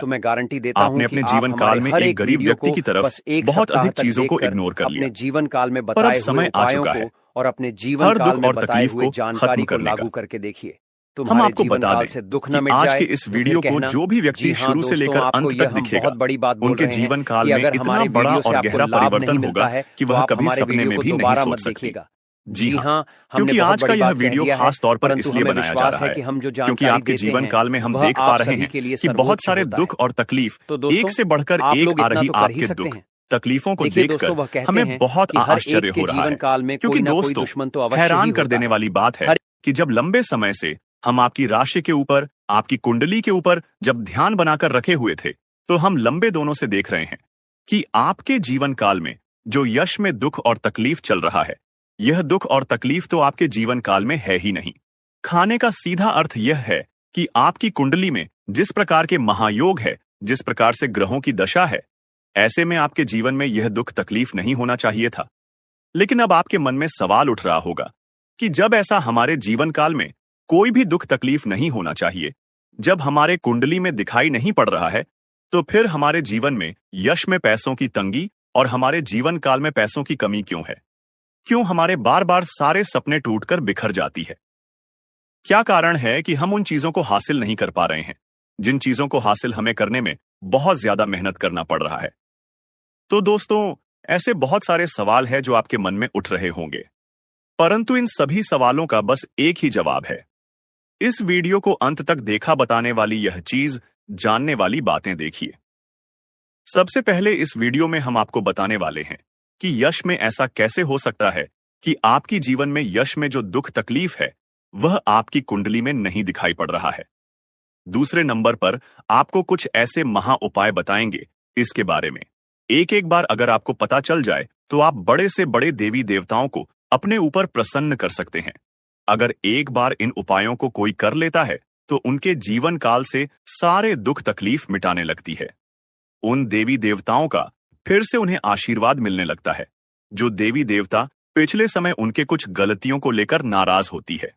तो मैं गारंटी देता हूं आपने कि अपने आप जीवन काल हमारे में हर एक एक गरीब वीडियो व्यक्ति को की तरफ बस एक बहुत सप्ताह अधिक तक चीजों को देखकर इग्नोर कर लिया। अपने जीवन काल में पर अब बताए हुए समय आ उपायों चुका है को और अपने जीवन हर काल दुख में और बताए तकलीफ हुए को जानकारी खत्म को करने लागू का। करके देखिए। हम तुम्हारे आपको जीवन बता काल दें से दुख कि न मिट आज जाए के इस तो फिर वीडियो को कहना। जो भी जी व्यक्ति हाँ शुरू से दोस्तों, लेकर आपको अंत यह तक हम दिखेगा, बहुत बड़ी बात बोल उनके रहे हैं जीवन काल कि में अगर इतना हमारे बड़ा वीडियो से और आपको गहरा लाभ नहीं परिवर्तन मिलता होगा है कि तो वह आप कभी हमारे सपने वीडियो में को भी नहीं दोबारा सोच मत सकती। देखिएगा। जी जी हाँ, हाँ, हमने क्योंकि बहुत आज का बड़ी यह बात कह वीडियो दिया है, खास तौर पर परंतु इसलिए हमें बनाया जा विश्वास रहा है है कि हम जो क्योंकि जानकारी आपके देते जीवन हैं काल में हम वह देख पा आप रहे सभी हैं के लिए कि बहुत सर्वोच्च सारे होता दुख है। और तकलीफ तो एक दोस्तों, से बढ़कर आप एक लोग आ इतना रही तो कर ही आपके सकते दुख हैं। तकलीफों को देखिए देखकर दोस्तों, वह कहते हमें हैं बहुत कि हर आश्चर्य एक के हो रहा जीवन है काल में क्योंकि कोई ना कोई दोस्तों, दुश्मन तो अवश्य ही हैरान कर होता देने है। वाली बात है हर कि जब लंबे समय से हम आपकी राशि के ऊपर, आपकी कुंडली के ऊपर जब ध्यान बनाकर रखे हुए थे, तो हम लंबे दोनों से देख रहे हैं कि आपके जीवन काल में जो यश में दुख और तकलीफ चल रहा है, यह दुख और तकलीफ तो आपके जीवन काल में है ही नहीं। खाने का सीधा अर्थ यह है कि आपकी कुंडली में जिस प्रकार के महायोग है, जिस प्रकार से ग्रहों की दशा है, ऐसे में आपके जीवन में यह दुख तकलीफ नहीं होना चाहिए था। लेकिन अब आपके मन में सवाल उठ रहा होगा कि जब ऐसा हमारे जीवन काल में कोई भी दुख तकलीफ नहीं होना चाहिए, जब हमारे कुंडली में दिखाई नहीं पड़ रहा है, तो फिर हमारे जीवन में यश में पैसों की तंगी और हमारे जीवन काल में पैसों की कमी क्यों है? क्यों हमारे बार बार सारे सपने टूटकर बिखर जाती है? क्या कारण है कि हम उन चीजों को हासिल नहीं कर पा रहे हैं जिन चीजों को हासिल हमें करने में बहुत ज्यादा मेहनत करना पड़ रहा है। तो दोस्तों, ऐसे बहुत सारे सवाल हैं जो आपके मन में उठ रहे होंगे, परंतु इन सभी सवालों का बस एक ही जवाब है। इस वीडियो को अंत तक देखा बताने वाली यह चीज, जानने वाली बातें देखिए। सबसे पहले इस वीडियो में हम आपको बताने वाले हैं कि यश में ऐसा कैसे हो सकता है कि आपकी जीवन में यश में जो दुख तकलीफ है वह आपकी कुंडली में नहीं दिखाई पड़ रहा है। दूसरे नंबर पर आपको कुछ ऐसे महा उपाय बताएंगे इसके बारे में। एक एक बार अगर आपको पता चल जाए तो आप बड़े से बड़े देवी देवताओं को अपने ऊपर प्रसन्न कर सकते हैं। अगर एक बार इन उपायों को कोई कर लेता है तो उनके जीवन काल से सारे दुख तकलीफ मिटाने लगती है। उन देवी देवताओं का फिर से उन्हें आशीर्वाद मिलने लगता है। जो देवी देवता पिछले समय उनके कुछ गलतियों को लेकर नाराज होती है।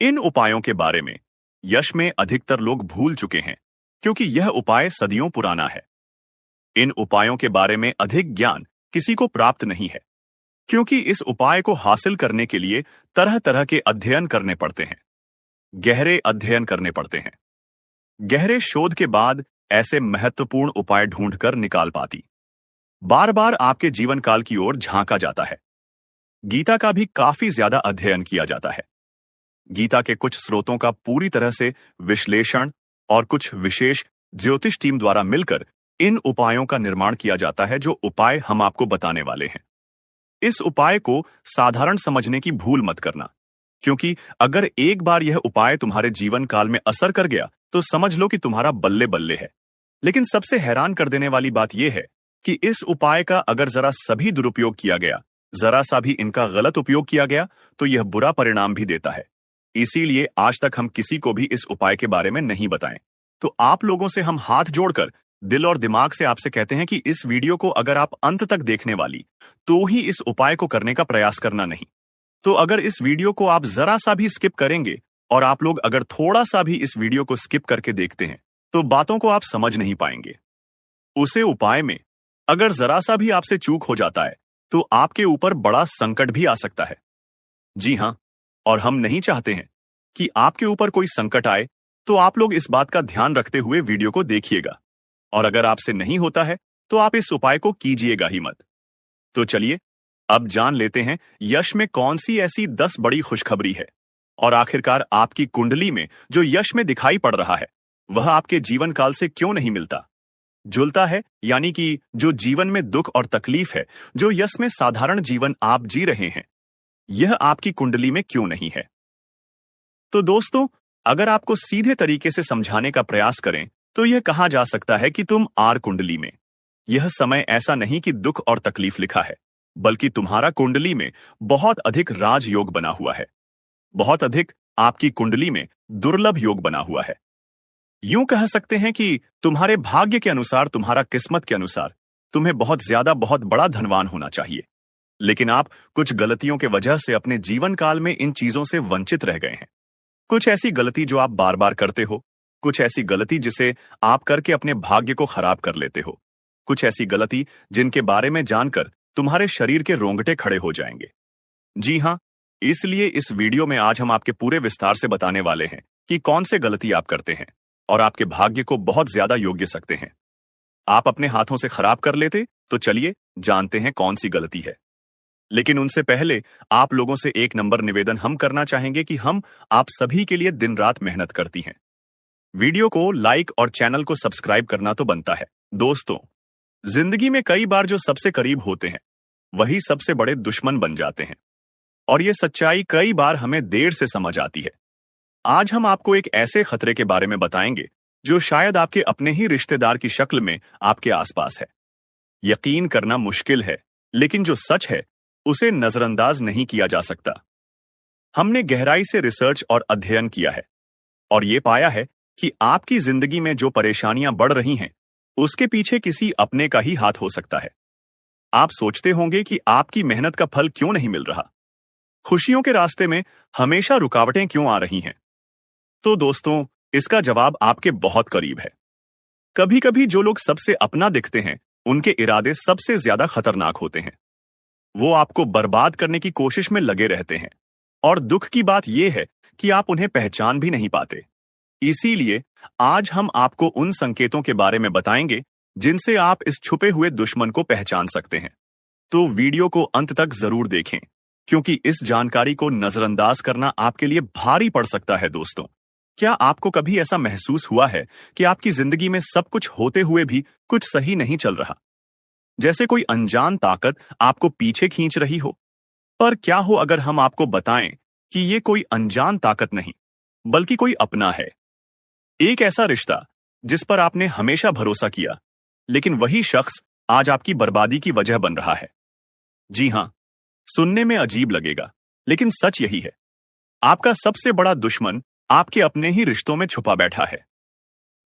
इन उपायों के बारे में यश में अधिकतर लोग भूल चुके हैं, क्योंकि यह उपाय सदियों पुराना है। इन उपायों के बारे में अधिक ज्ञान किसी को प्राप्त नहीं है, क्योंकि इस उपाय को हासिल करने के लिए तरह तरह के अध्ययन करने पड़ते हैं, गहरे अध्ययन करने पड़ते हैं। गहरे शोध के बाद ऐसे महत्वपूर्ण उपाय ढूंढकर निकाल पाती। बार बार आपके जीवन काल की ओर झांका जाता है। गीता का भी काफी ज्यादा अध्ययन किया जाता है। गीता के कुछ स्रोतों का पूरी तरह से विश्लेषण और कुछ विशेष ज्योतिष टीम द्वारा मिलकर इन उपायों का निर्माण किया जाता है, जो उपाय हम आपको बताने वाले हैं। इस उपाय को साधारण समझने की भूल मत करना, क्योंकि अगर एक बार यह उपाय तुम्हारे जीवन काल में असर कर गया तो समझ लो कि तुम्हारा बल्ले बल्ले है। लेकिन सबसे हैरान कर देने वाली बात यह है कि इस उपाय का अगर जरा सभी दुरुपयोग किया गया, जरा सा भी इनका गलत उपयोग किया गया, तो यह बुरा परिणाम भी देता है। इसीलिए आज तक हम किसी को भी इस उपाय के बारे में नहीं बताएं। तो आप लोगों से हम हाथ जोड़कर दिल और दिमाग से आपसे कहते हैं कि इस वीडियो को अगर आप अंत तक देखने वाली तो ही इस उपाय को करने का प्रयास करना, नहीं तो अगर इस वीडियो को आप जरा सा भी स्किप करेंगे, और आप लोग अगर थोड़ा सा भी इस वीडियो को स्किप करके देखते हैं, तो बातों को आप समझ नहीं पाएंगे। उसे उपाय में अगर जरा सा भी आपसे चूक हो जाता है तो आपके ऊपर बड़ा संकट भी आ सकता है। जी हां, और हम नहीं चाहते हैं कि आपके ऊपर कोई संकट आए, तो आप लोग इस बात का ध्यान रखते हुए वीडियो को देखिएगा। और अगर आपसे नहीं होता है तो आप इस उपाय को कीजिएगा ही मत। तो चलिए अब जान लेते हैं यश में कौन सी ऐसी 10 बड़ी खुशखबरी है, और आखिरकार आपकी कुंडली में जो यश में दिखाई पड़ रहा है वह आपके जीवन काल से क्यों नहीं मिलता जुलता है, यानी कि जो जीवन में दुख और तकलीफ है, जो यश में साधारण जीवन आप जी रहे हैं, यह आपकी कुंडली में क्यों नहीं है। तो दोस्तों, अगर आपको सीधे तरीके से समझाने का प्रयास करें तो यह कहा जा सकता है कि तुम आर कुंडली में। यह समय ऐसा नहीं कि दुख और तकलीफ लिखा है, बल्कि तुम्हारा कुंडली में बहुत अधिक राजयोग बना हुआ है। बहुत अधिक आपकी कुंडली में दुर्लभ योग बना हुआ है। यूं कह सकते हैं कि तुम्हारे भाग्य के अनुसार, तुम्हारा किस्मत के अनुसार तुम्हें बहुत ज्यादा, बहुत बड़ा धनवान होना चाहिए, लेकिन आप कुछ गलतियों के वजह से अपने जीवन काल में इन चीजों से वंचित रह गए हैं। कुछ ऐसी गलती जो आप बार बार करते हो, कुछ ऐसी गलती जिसे आप करके अपने भाग्य को खराब कर लेते हो, कुछ ऐसी गलती जिनके बारे में जानकर तुम्हारे शरीर के रोंगटे खड़े हो जाएंगे। जी हां, इसलिए इस वीडियो में आज हम आपके पूरे विस्तार से बताने वाले हैं कि कौन से गलती आप करते हैं और आपके भाग्य को बहुत ज्यादा योग्य सकते हैं। आप अपने हाथों से खराब कर लेते, तो चलिए जानते हैं कौन सी गलती है। लेकिन उनसे पहले आप लोगों से एक नंबर निवेदन हम करना चाहेंगे कि हम आप सभी के लिए दिन रात मेहनत करती हैं। वीडियो को लाइक और चैनल को सब्सक्राइब करना तो बनता है। दोस्तों, जिंदगी में कई बार जो सबसे करीब होते हैं वही सबसे बड़े दुश्मन बन जाते हैं, और ये सच्चाई कई बार हमें देर से समझ आती है। आज हम आपको एक ऐसे खतरे के बारे में बताएंगे जो शायद आपके अपने ही रिश्तेदार की शक्ल में आपके आसपास है। यकीन करना मुश्किल है, लेकिन जो सच है उसे नजरअंदाज नहीं किया जा सकता। हमने गहराई से रिसर्च और अध्ययन किया है और यह पाया है कि आपकी जिंदगी में जो परेशानियां बढ़ रही हैं, उसके पीछे किसी अपने का ही हाथ हो सकता है। आप सोचते होंगे कि आपकी मेहनत का फल क्यों नहीं मिल रहा, खुशियों के रास्ते में हमेशा रुकावटें क्यों आ रही हैं। तो दोस्तों, इसका जवाब आपके बहुत करीब है। कभी कभी जो लोग सबसे अपना दिखते हैं, उनके इरादे सबसे ज्यादा खतरनाक होते हैं। वो आपको बर्बाद करने की कोशिश में लगे रहते हैं, और दुख की बात यह है कि आप उन्हें पहचान भी नहीं पाते। इसीलिए आज हम आपको उन संकेतों के बारे में बताएंगे जिनसे आप इस छुपे हुए दुश्मन को पहचान सकते हैं। तो वीडियो को अंत तक जरूर देखें, क्योंकि इस जानकारी को नजरअंदाज करना आपके लिए भारी पड़ सकता है। दोस्तों, क्या आपको कभी ऐसा महसूस हुआ है कि आपकी जिंदगी में सब कुछ होते हुए भी कुछ सही नहीं चल रहा? जैसे कोई अनजान ताकत आपको पीछे खींच रही हो। पर क्या हो अगर हम आपको बताएं कि ये कोई अनजान ताकत नहीं, बल्कि कोई अपना है। एक ऐसा रिश्ता जिस पर आपने हमेशा भरोसा किया, लेकिन वही शख्स आज आपकी बर्बादी की वजह बन रहा है। जी हां, सुनने में अजीब लगेगा, लेकिन सच यही है। आपका सबसे बड़ा दुश्मन आपके अपने ही रिश्तों में छुपा बैठा है।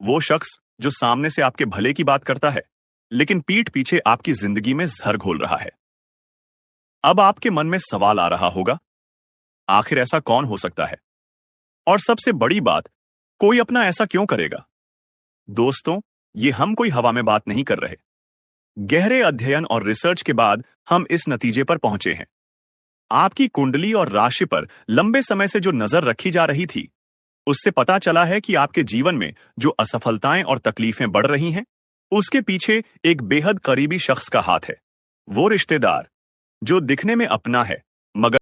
वो शख्स जो सामने से आपके भले की बात करता है, लेकिन पीठ पीछे आपकी जिंदगी में जहर घोल रहा है। अब आपके मन में सवाल आ रहा होगा, आखिर ऐसा कौन हो सकता है? और सबसे बड़ी बात, कोई अपना ऐसा क्यों करेगा? दोस्तों, ये हम कोई हवा में बात नहीं कर रहे। गहरे अध्ययन और रिसर्च के बाद हम इस नतीजे पर पहुंचे हैं। आपकी कुंडली और राशि पर लंबे समय से जो नजर रखी जा रही थी, उससे पता चला है कि आपके जीवन में जो असफलताएं और तकलीफें बढ़ रही हैं, उसके पीछे एक बेहद करीबी शख्स का हाथ है। वो रिश्तेदार जो दिखने में अपना है, मगर